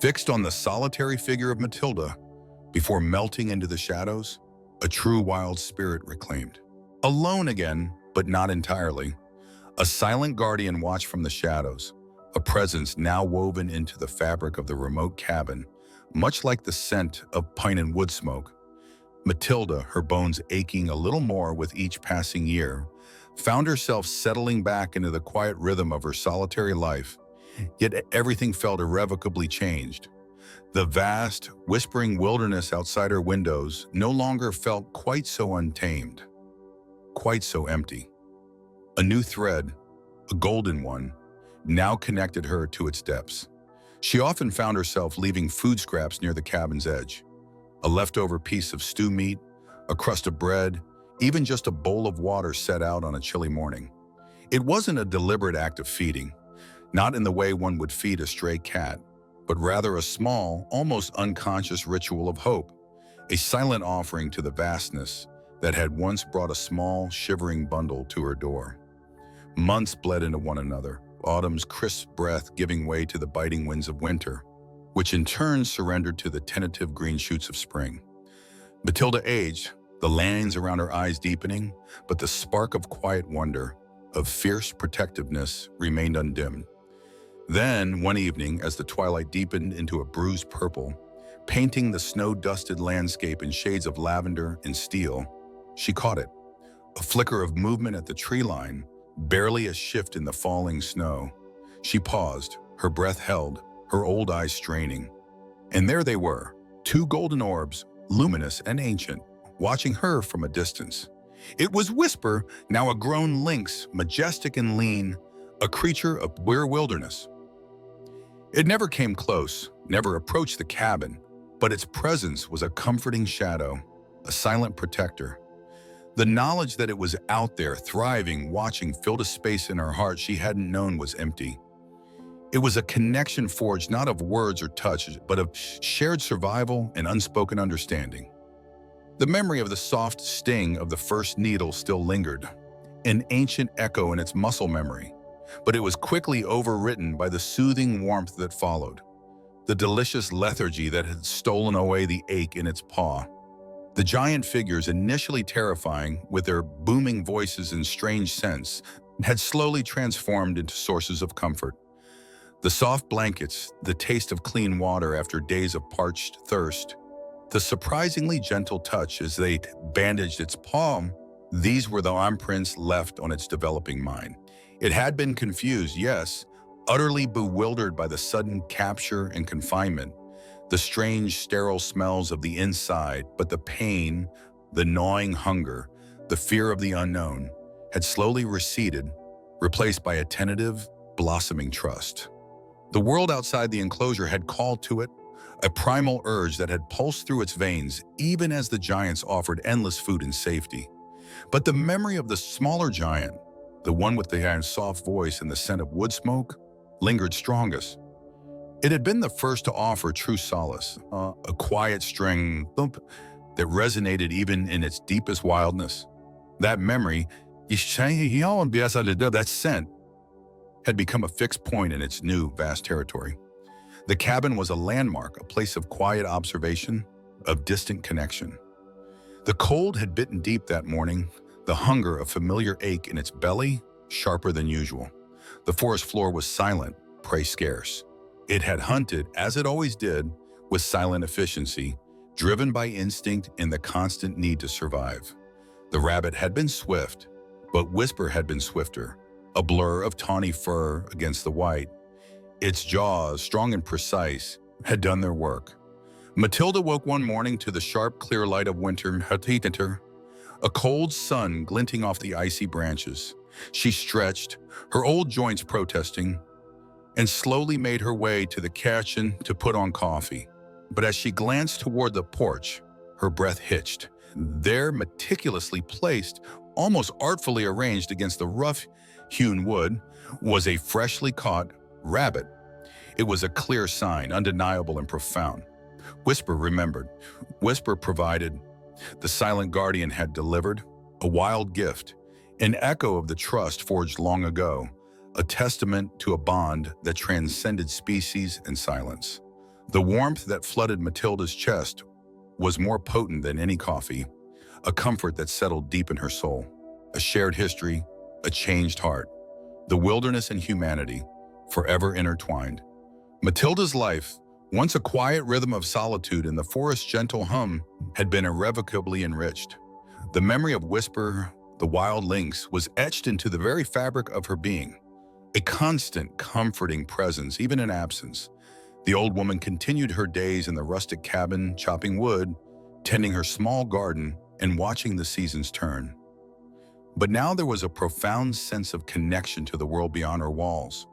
fixed on the solitary figure of Matilda, before melting into the shadows, a true wild spirit reclaimed. Alone again, but not entirely. A silent guardian watched from the shadows, a presence now woven into the fabric of the remote cabin, much like the scent of pine and wood smoke. Matilda, her bones aching a little more with each passing year, found herself settling back into the quiet rhythm of her solitary life, yet everything felt irrevocably changed. The vast, whispering wilderness outside her windows no longer felt quite so untamed, quite so empty. A new thread, a golden one, now connected her to its depths. She often found herself leaving food scraps near the cabin's edge. A leftover piece of stew meat, a crust of bread, even just a bowl of water set out on a chilly morning. It wasn't a deliberate act of feeding, not in the way one would feed a stray cat, but rather a small, almost unconscious ritual of hope, a silent offering to the vastness that had once brought a small, shivering bundle to her door. Months bled into one another, autumn's crisp breath giving way to the biting winds of winter, which in turn surrendered to the tentative green shoots of spring. Matilda aged, the lines around her eyes deepening, but the spark of quiet wonder, of fierce protectiveness, remained undimmed. Then, one evening, as the twilight deepened into a bruised purple, painting the snow-dusted landscape in shades of lavender and steel, she caught it. A flicker of movement at the tree line, barely a shift in the falling snow. She paused, her breath held, her old eyes straining. And there they were, two golden orbs, luminous and ancient, watching her from a distance. It was Whisper, now a grown lynx, majestic and lean, a creature of Weir wilderness. It never came close, never approached the cabin, but its presence was a comforting shadow, a silent protector. The knowledge that it was out there, thriving, watching, filled a space in her heart she hadn't known was empty. It was a connection forged not of words or touch, but of shared survival and unspoken understanding. The memory of the soft sting of the first needle still lingered, an ancient echo in its muscle memory, but it was quickly overwritten by the soothing warmth that followed, the delicious lethargy that had stolen away the ache in its paw. The giant figures, initially terrifying with their booming voices and strange scents, had slowly transformed into sources of comfort. The soft blankets, the taste of clean water after days of parched thirst, the surprisingly gentle touch as they bandaged its palm, these were the imprints left on its developing mind. It had been confused, yes, utterly bewildered by the sudden capture and confinement, the strange, sterile smells of the inside, but the pain, the gnawing hunger, the fear of the unknown had slowly receded, replaced by a tentative, blossoming trust. The world outside the enclosure had called to it, a primal urge that had pulsed through its veins, even as the giants offered endless food and safety. But the memory of the smaller giant, the one with the soft voice and the scent of wood smoke, lingered strongest. It had been the first to offer true solace, a quiet string thump that resonated even in its deepest wildness. That memory, that scent, had become a fixed point in its new, vast territory. The cabin was a landmark, a place of quiet observation, of distant connection. The cold had bitten deep that morning, the hunger a familiar ache in its belly, sharper than usual. The forest floor was silent, prey scarce. It had hunted, as it always did, with silent efficiency, driven by instinct and the constant need to survive. The rabbit had been swift, but Whisper had been swifter, a blur of tawny fur against the white. Its jaws, strong and precise, had done their work. Matilda woke one morning to the sharp, clear light of winter, a cold sun glinting off the icy branches. She stretched, her old joints protesting, and slowly made her way to the kitchen to put on coffee. But as she glanced toward the porch, her breath hitched. There, meticulously placed, almost artfully arranged against the rough-hewn wood, was a freshly caught rabbit. It was a clear sign, undeniable and profound. Whisper remembered. Whisper provided. The silent guardian had delivered a wild gift, an echo of the trust forged long ago, a testament to a bond that transcended species and silence. The warmth that flooded Matilda's chest was more potent than any coffee, a comfort that settled deep in her soul, a shared history, a changed heart, the wilderness and humanity, forever intertwined. Matilda's life, once a quiet rhythm of solitude in the forest's gentle hum, had been irrevocably enriched. The memory of Whisper, the wild lynx, was etched into the very fabric of her being, a constant, comforting presence, even in absence. The old woman continued her days in the rustic cabin, chopping wood, tending her small garden, and watching the seasons turn. But now there was a profound sense of connection to the world beyond her walls,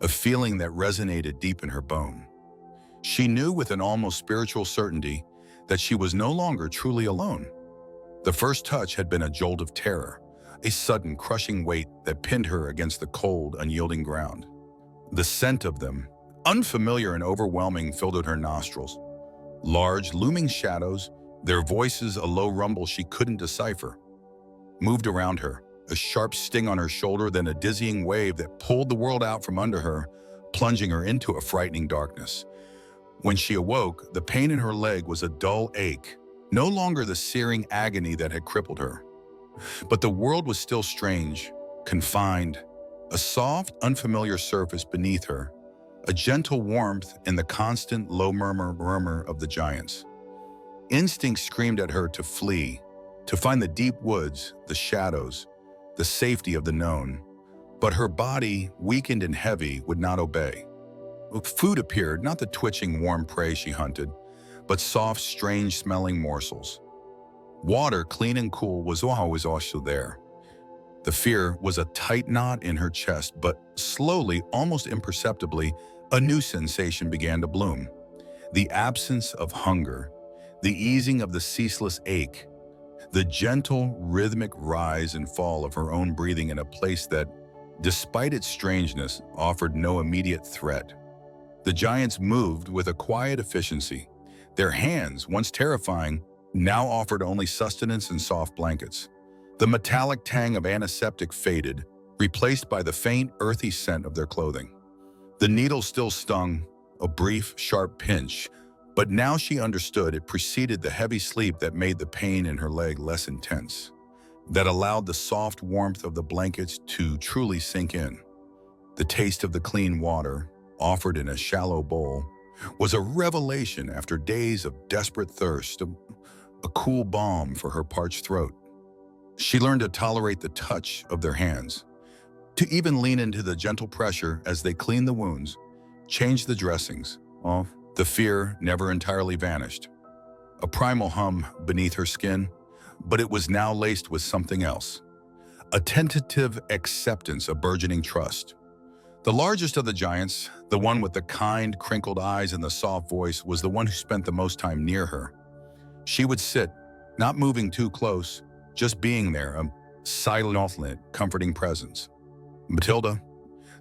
a feeling that resonated deep in her bone. She knew with an almost spiritual certainty that she was no longer truly alone. The first touch had been a jolt of terror, a sudden crushing weight that pinned her against the cold, unyielding ground. The scent of them, unfamiliar and overwhelming, filled her nostrils. Large, looming shadows, their voices a low rumble she couldn't decipher, moved around her, a sharp sting on her shoulder, then a dizzying wave that pulled the world out from under her, plunging her into a frightening darkness. When she awoke, the pain in her leg was a dull ache, no longer the searing agony that had crippled her. But the world was still strange, confined, a soft, unfamiliar surface beneath her, a gentle warmth in the constant low murmur of the giants. Instinct screamed at her to flee, to find the deep woods, the shadows, the safety of the known. But her body, weakened and heavy, would not obey. Food appeared, not the twitching, warm prey she hunted, but soft, strange-smelling morsels. Water, clean and cool, was always also there. The fear was a tight knot in her chest, but slowly, almost imperceptibly, a new sensation began to bloom. The absence of hunger, the easing of the ceaseless ache, the gentle, rhythmic rise and fall of her own breathing in a place that, despite its strangeness, offered no immediate threat. The giants moved with a quiet efficiency. Their hands, once terrifying, now offered only sustenance and soft blankets. The metallic tang of antiseptic faded, replaced by the faint, earthy scent of their clothing. The needle still stung, a brief, sharp pinch, but now she understood it preceded the heavy sleep that made the pain in her leg less intense, that allowed the soft warmth of the blankets to truly sink in. The taste of the clean water, offered in a shallow bowl, was a revelation after days of desperate thirst, a cool balm for her parched throat. She learned to tolerate the touch of their hands, to even lean into the gentle pressure as they cleaned the wounds, changed the dressings. The fear never entirely vanished. A primal hum beneath her skin, but it was now laced with something else. A tentative acceptance of burgeoning trust. The largest of the giants, the one with the kind, crinkled eyes and the soft voice, was the one who spent the most time near her. She would sit, not moving too close, just being there, a silent, comforting presence. Matilda,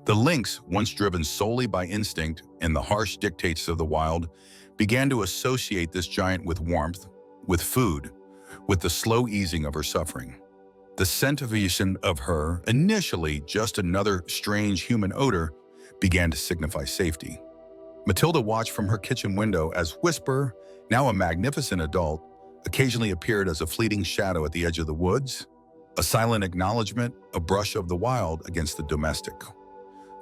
The lynx, once driven solely by instinct and the harsh dictates of the wild, began to associate this giant with warmth, with food, with the slow easing of her suffering. The scent of her, initially just another strange human odor, began to signify safety. Matilda watched from her kitchen window as Whisper, now a magnificent adult, occasionally appeared as a fleeting shadow at the edge of the woods, a silent acknowledgement, a brush of the wild against the domestic.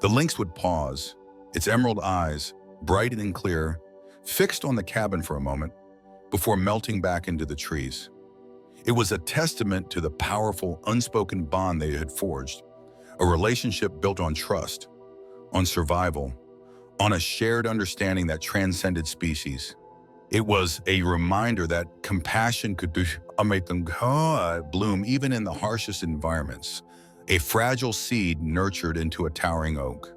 The lynx would pause, its emerald eyes, bright and clear, fixed on the cabin for a moment, before melting back into the trees. It was a testament to the powerful, unspoken bond they had forged, a relationship built on trust, on survival, on a shared understanding that transcended species. It was a reminder that compassion could make them bloom even in the harshest environments, a fragile seed nurtured into a towering oak.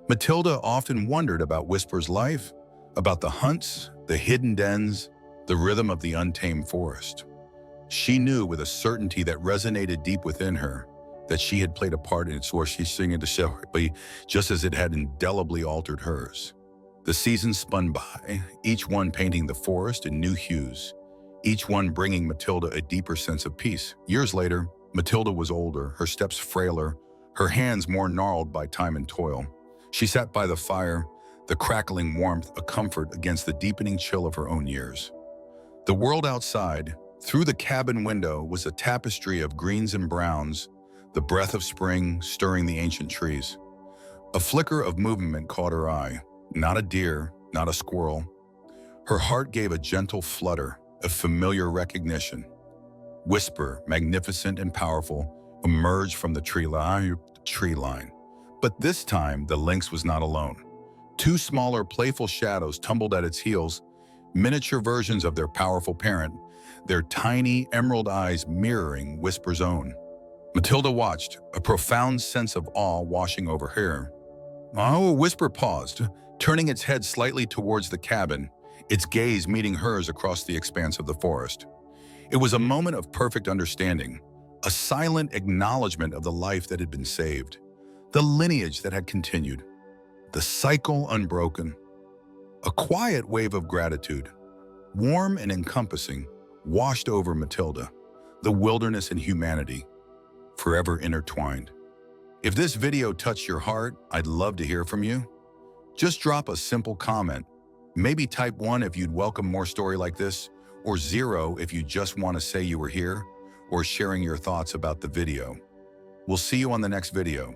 Matilda often wondered about Whisper's life, about the hunts, the hidden dens, the rhythm of the untamed forest. She knew with a certainty that resonated deep within her that she had played a part in its source. She's singing to Shelby, just as it had indelibly altered hers. The seasons spun by, each one painting the forest in new hues, each one bringing Matilda a deeper sense of peace. Years later, Matilda was older, her steps frailer, her hands more gnarled by time and toil. She sat by the fire, the crackling warmth a comfort against the deepening chill of her own years. The world outside, through the cabin window, was a tapestry of greens and browns, the breath of spring stirring the ancient trees. A flicker of movement caught her eye, not a deer, not a squirrel. Her heart gave a gentle flutter, a familiar recognition. Whisper, magnificent and powerful, emerged from the tree line. But this time, the lynx was not alone. Two smaller, playful shadows tumbled at its heels, miniature versions of their powerful parent, their tiny emerald eyes mirroring Whisper's own. Matilda watched, a profound sense of awe washing over her. Oh, Whisper paused, turning its head slightly towards the cabin, its gaze meeting hers across the expanse of the forest. It was a moment of perfect understanding, a silent acknowledgement of the life that had been saved, the lineage that had continued, the cycle unbroken. A quiet wave of gratitude, warm and encompassing, washed over Matilda, the wilderness and humanity, forever intertwined. If this video touched your heart, I'd love to hear from you. Just drop a simple comment. Maybe type 1 if you'd welcome more story like this, or 0 if you just want to say you were here, or sharing your thoughts about the video. We'll see you on the next video.